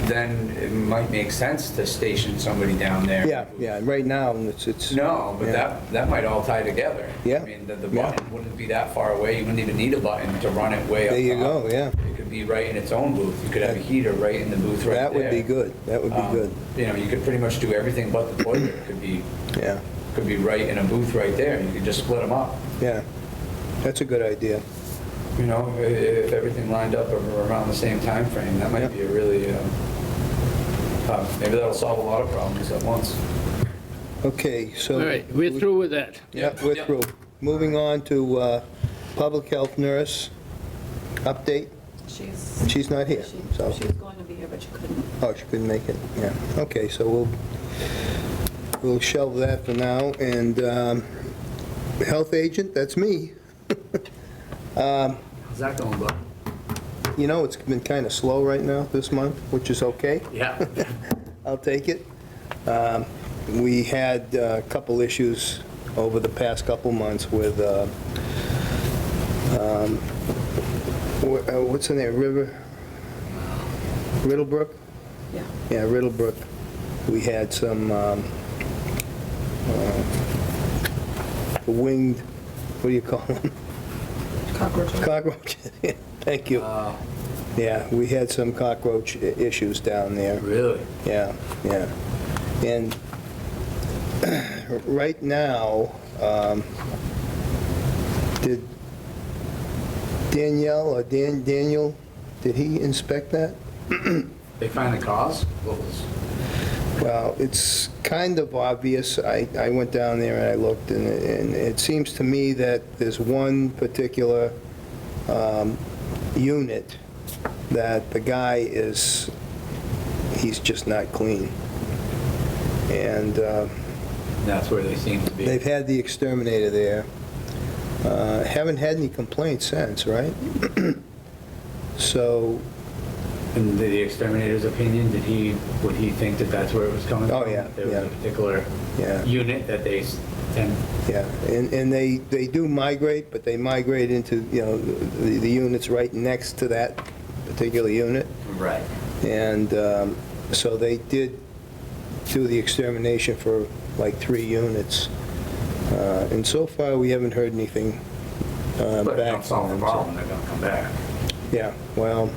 Speaker 3: then it might make sense to station somebody down there.
Speaker 1: Yeah, and right now, it's.
Speaker 3: No, but
Speaker 1: Yeah.
Speaker 3: that might all tie together.
Speaker 1: Yeah.
Speaker 3: I mean, the
Speaker 1: Yeah.
Speaker 3: button wouldn't be that far away. You wouldn't even need a button to run it way up
Speaker 1: There you
Speaker 3: top.
Speaker 1: go, yeah.
Speaker 3: It could be right in its own booth. You could have a heater right in the booth right there.
Speaker 1: That would be good, that would be good,
Speaker 3: You know, you could pretty much do everything but the toilet. It
Speaker 1: yeah,
Speaker 3: could be right in a booth right there. You could just split them up.
Speaker 1: yeah. That's a good idea.
Speaker 3: You know, if everything lined up around the same time frame, that might
Speaker 1: Yeah.
Speaker 3: be a really, maybe that'll solve a lot of problems at once.
Speaker 1: Okay, so.
Speaker 2: All right, we're through with that.
Speaker 1: Yeah, we're
Speaker 3: Yep.
Speaker 1: through. Moving on to public health nurse update. She's not here, so.
Speaker 4: She was going to be here, but she couldn't.
Speaker 1: Oh, she couldn't make it, yeah. Okay, so we'll shelve that for now, and health agent, that's me.
Speaker 3: How's that going, bud?
Speaker 1: You know, it's been kind of slow right now this month, which is okay.
Speaker 3: Yeah.
Speaker 1: I'll take it. We had a couple issues over the past couple months with, what's the name, Riddlebrook?
Speaker 4: Yeah.
Speaker 1: Yeah, Riddlebrook. We had some winged, what do you call them?
Speaker 4: Cockroaches.
Speaker 1: Cockroaches. Thank you. Yeah, we had some cockroach issues down there.
Speaker 3: Really?
Speaker 1: Yeah, yeah. And right now, did Daniel, did he inspect that?
Speaker 3: They find the cause? What was?
Speaker 1: Well, it's kind of obvious. I went down there and I looked, and it seems to me that there's one particular unit that the guy he's just not clean. And
Speaker 3: That's where they seem to be.
Speaker 1: they've had the exterminator there. Haven't had any complaints since, right? So,
Speaker 3: In the exterminator's opinion, would he think that that's where it was coming
Speaker 1: Oh,
Speaker 3: from?
Speaker 1: yeah,
Speaker 3: There was
Speaker 1: yeah.
Speaker 3: a particular
Speaker 1: yeah.
Speaker 3: unit that they tend,
Speaker 1: Yeah, and they do migrate, but they migrate into, you know, the units right next to that particular unit.
Speaker 3: right.
Speaker 1: And so they did do the extermination for like 3 units. And so far, we haven't heard anything
Speaker 3: But if they
Speaker 1: back
Speaker 3: don't solve the
Speaker 1: from them.
Speaker 3: problem, they're gonna come back.
Speaker 1: Yeah, well,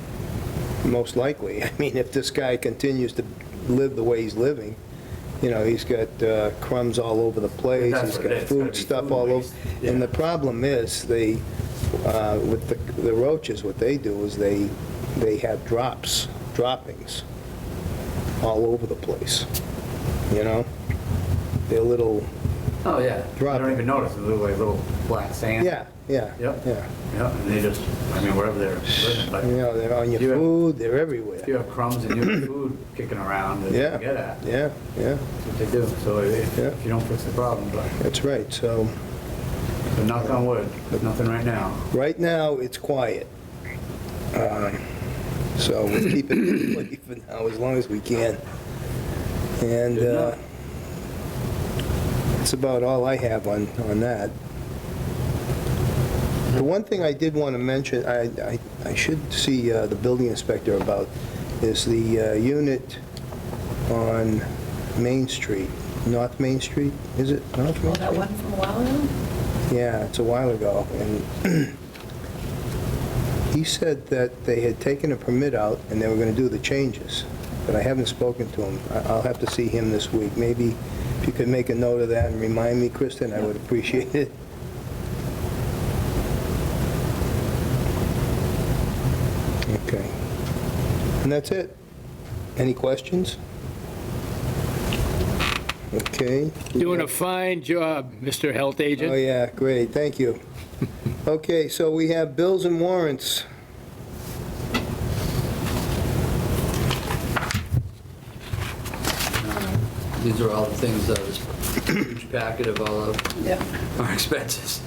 Speaker 1: most likely. I mean, if this guy continues to live the way he's living, you know, he's got crumbs all over the place,
Speaker 3: That's
Speaker 1: he's
Speaker 3: what it
Speaker 1: got
Speaker 3: is. It's gotta
Speaker 1: food
Speaker 3: be
Speaker 1: stuff
Speaker 3: food
Speaker 1: all over.
Speaker 3: waste. Yeah.
Speaker 1: And the problem is, with the roaches, what they do is they have droppings all over the place, you know? They're little,
Speaker 3: Oh, yeah. I
Speaker 1: Drop
Speaker 3: don't
Speaker 1: it.
Speaker 3: even notice, they look like little black sand.
Speaker 1: yeah,
Speaker 3: Yep.
Speaker 1: yeah.
Speaker 3: Yeah, and they just, I mean, wherever they're living, but
Speaker 1: You know, they're on your
Speaker 3: You have-
Speaker 1: food, they're everywhere.
Speaker 3: if you have crumbs in your food kicking around, that you
Speaker 1: Yeah,
Speaker 3: can get at,
Speaker 1: yeah, yeah,
Speaker 3: that's what they do. So if
Speaker 1: Yeah.
Speaker 3: you don't fix the problem, but
Speaker 1: that's right. So
Speaker 3: knock on wood, there's nothing right now.
Speaker 1: right now, it's quiet. So we'll keep it this way for now, as long as we can. And
Speaker 3: Good enough.
Speaker 1: that's about all I have on that. The one thing I did want to mention, I should see the building inspector about, is the unit on Main Street, North Main Street, is it North Main
Speaker 4: Oh, that
Speaker 1: Street?
Speaker 4: one from a while ago?
Speaker 1: Yeah, it's a while ago, and he said that they had taken a permit out and they were going to do the changes, but I haven't spoken to him. I'll have to see him this week. Maybe if you could make a note of that and remind me, Kristen, I would appreciate it. Okay. And that's it. Any questions? Okay.
Speaker 2: Doing a fine job, Mr. Health Agent.
Speaker 1: Oh, yeah, great, thank you. Okay, so we have bills and warrants.
Speaker 3: These are all the things, this huge packet of all of
Speaker 4: Yeah.
Speaker 3: our expenses.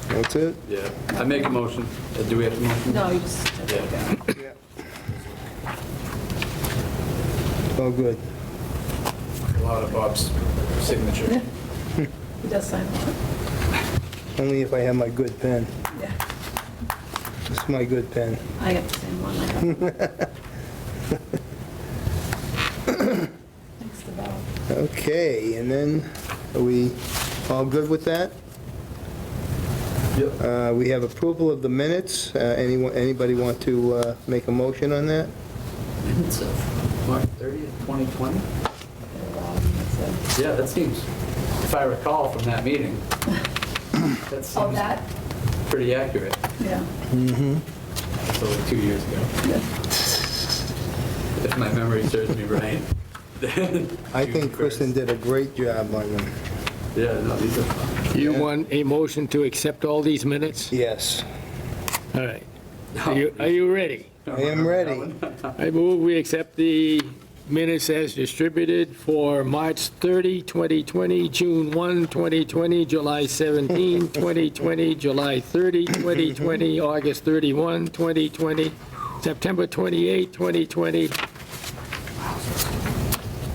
Speaker 1: That's it?
Speaker 3: Yeah, I make a motion. Do we have a motion?
Speaker 4: No, you just,
Speaker 3: Yeah.
Speaker 1: All good.
Speaker 3: A lot of Bob's signature.
Speaker 4: he does sign a lot.
Speaker 1: Only if I have my good pen.
Speaker 4: Yeah.
Speaker 1: This is my good pen.
Speaker 4: I got the same one. I got. Thanks to Bob.
Speaker 1: Okay, and then, are we all good with that?
Speaker 3: Yep.
Speaker 1: We have approval of the minutes. Anybody want to make a motion on that?
Speaker 3: Minutes of March 30th, 2020?
Speaker 4: That's it.
Speaker 3: Yeah, that seems, if I recall from that meeting, that
Speaker 4: Oh,
Speaker 3: seems
Speaker 4: that?
Speaker 3: pretty accurate.
Speaker 4: Yeah.
Speaker 3: That's only 2 years ago. If my memory serves me right.
Speaker 1: I think Kristen did a great job on them.
Speaker 3: Yeah, no, these are fun.
Speaker 2: You want a motion to accept all these minutes?
Speaker 1: Yes,
Speaker 2: All right. Are you ready?
Speaker 1: I am ready.
Speaker 2: I move we accept the minutes as distributed for March 30, 2020, June 1, 2020, July 17, 2020, July 30, 2020, August 31, 2020, September 28, 2020,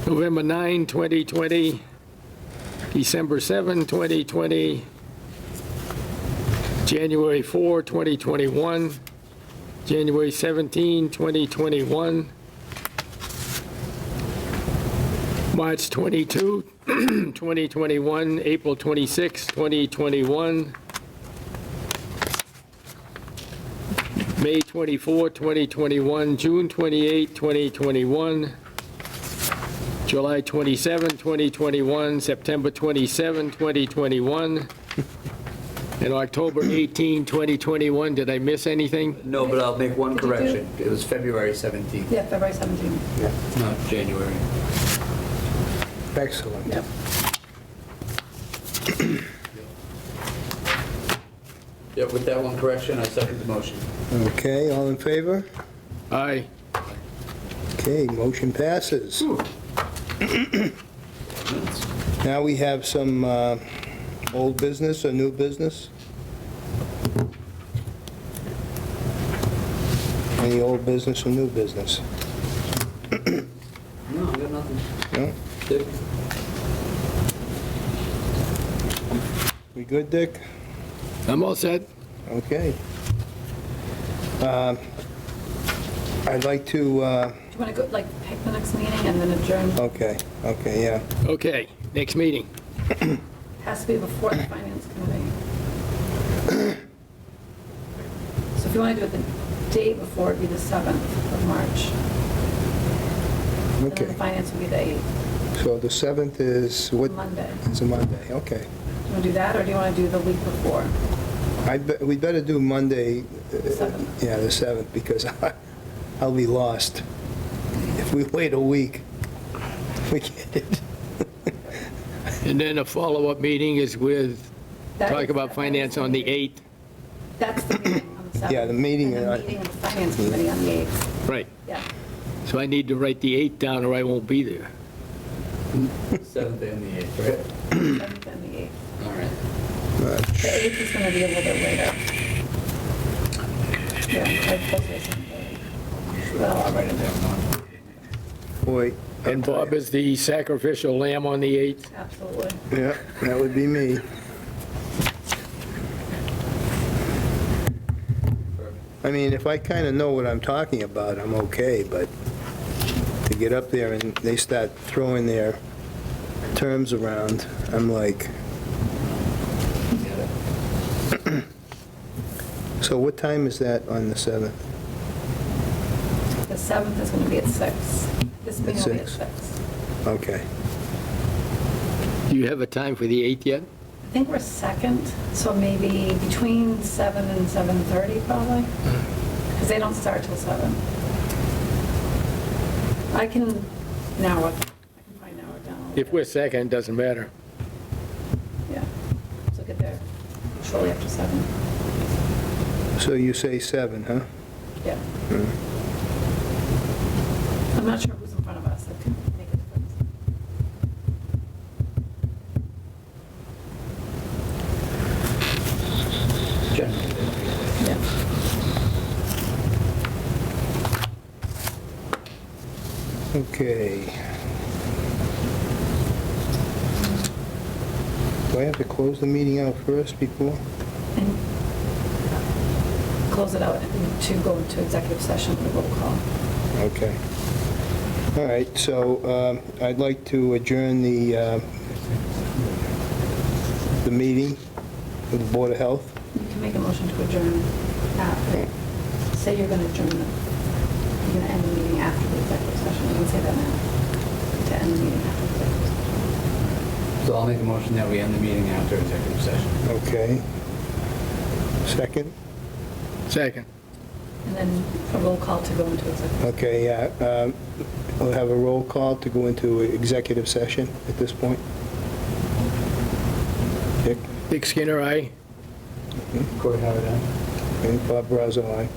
Speaker 2: November 9, 2020, December 7, 2020, January 4, 2021, January 17, 2021, March 22, 2021, April 26, 2021, May 24, 2021, June 28, 2021, July 27, 2021, September 27, 2021, and October 18, 2021. Did I miss anything?
Speaker 3: No, but I'll make one
Speaker 4: Did you do-
Speaker 3: correction. It was February 17th,
Speaker 4: Yeah, February 17th.
Speaker 3: not January.
Speaker 1: Excellent.
Speaker 4: Yep.
Speaker 3: Yeah, with that one correction, I second the motion.
Speaker 1: Okay, all in favor?
Speaker 2: Aye.
Speaker 1: Okay, motion passes. Now we have some old business or new business? Any old business or new business?
Speaker 3: No, I got nothing.
Speaker 1: No?
Speaker 3: Dick?
Speaker 1: We good, Dick?
Speaker 2: I'm all set.
Speaker 1: Okay. I'd like to,
Speaker 4: Do you want to go, like, pick the next meeting and then adjourn?
Speaker 1: okay, yeah.
Speaker 2: Okay, next meeting.
Speaker 4: Has to be before the finance committee. So if you want to do it the day before, it'd be the 7th of March. And then
Speaker 1: Okay,
Speaker 4: the finance would be the 8th,
Speaker 1: so the 7th is what?
Speaker 4: Monday.
Speaker 1: It's a Monday, okay.
Speaker 4: Want to do that, or do you want to do the week before?
Speaker 1: We better do Monday,
Speaker 4: The 7th?
Speaker 1: yeah, the 7th, because I'll be lost. If we wait a week, forget it.
Speaker 2: And then a follow-up meeting is with,
Speaker 4: That
Speaker 2: talk
Speaker 4: is-
Speaker 2: about finance on the 8th.
Speaker 4: That's the meeting on the 7th.
Speaker 1: Yeah, the meeting,
Speaker 4: And the meeting of the finance committee on the 8th,
Speaker 2: Right.
Speaker 4: yeah.
Speaker 2: So I need to write the 8th down or I won't be there.
Speaker 3: 7th and the 8th, right?
Speaker 4: 7th and the 8th.
Speaker 3: All right.
Speaker 4: The 8th is going to be a little bit later. Yeah, I supposed to say 7:30. But I'll write it down.
Speaker 1: Boy.
Speaker 2: And Bob is the sacrificial lamb on the 8th.
Speaker 4: Absolutely.
Speaker 1: Yeah, that would be me. I mean, if I kind of know what I'm talking about, I'm okay, but to get up there and they start throwing their terms around, I'm like, so what time is that on the 7th?
Speaker 4: The 7th is going to be at 6. This meeting will be at
Speaker 1: 6?
Speaker 4: 6.
Speaker 1: Okay.
Speaker 2: Do you have a time for the 8th yet?
Speaker 4: I think we're second, so maybe between 7 and 7:30 probably, because they don't start till 7. I can narrow it, I can probably narrow it down a little
Speaker 2: If
Speaker 4: bit.
Speaker 2: we're second, doesn't matter.
Speaker 4: Yeah, so get there shortly after 7.
Speaker 1: So you say 7, huh?
Speaker 4: Yeah. I'm not sure who's in front of us, that could make a difference. Yeah.
Speaker 1: Okay. Do I have to close the meeting out first before?
Speaker 4: And close it out to go into executive session with a roll call.
Speaker 1: Okay. All right, so I'd like to adjourn the meeting with the Board of Health.
Speaker 4: You can make a motion to adjourn after, say you're going to adjourn, you're going to end the meeting after the executive session. You can say that now, to end the meeting after the executive session.
Speaker 3: So I'll make a motion that we end the meeting after executive session.
Speaker 1: Okay. Second?
Speaker 2: Second.
Speaker 4: And then a roll call to go into executive.
Speaker 1: Okay, yeah. We'll have a roll call to go into executive session at this point. Dick?
Speaker 2: Dick Skinner, aye.
Speaker 3: Corey Howard, aye.
Speaker 1: Okay, Bob Brazo, aye.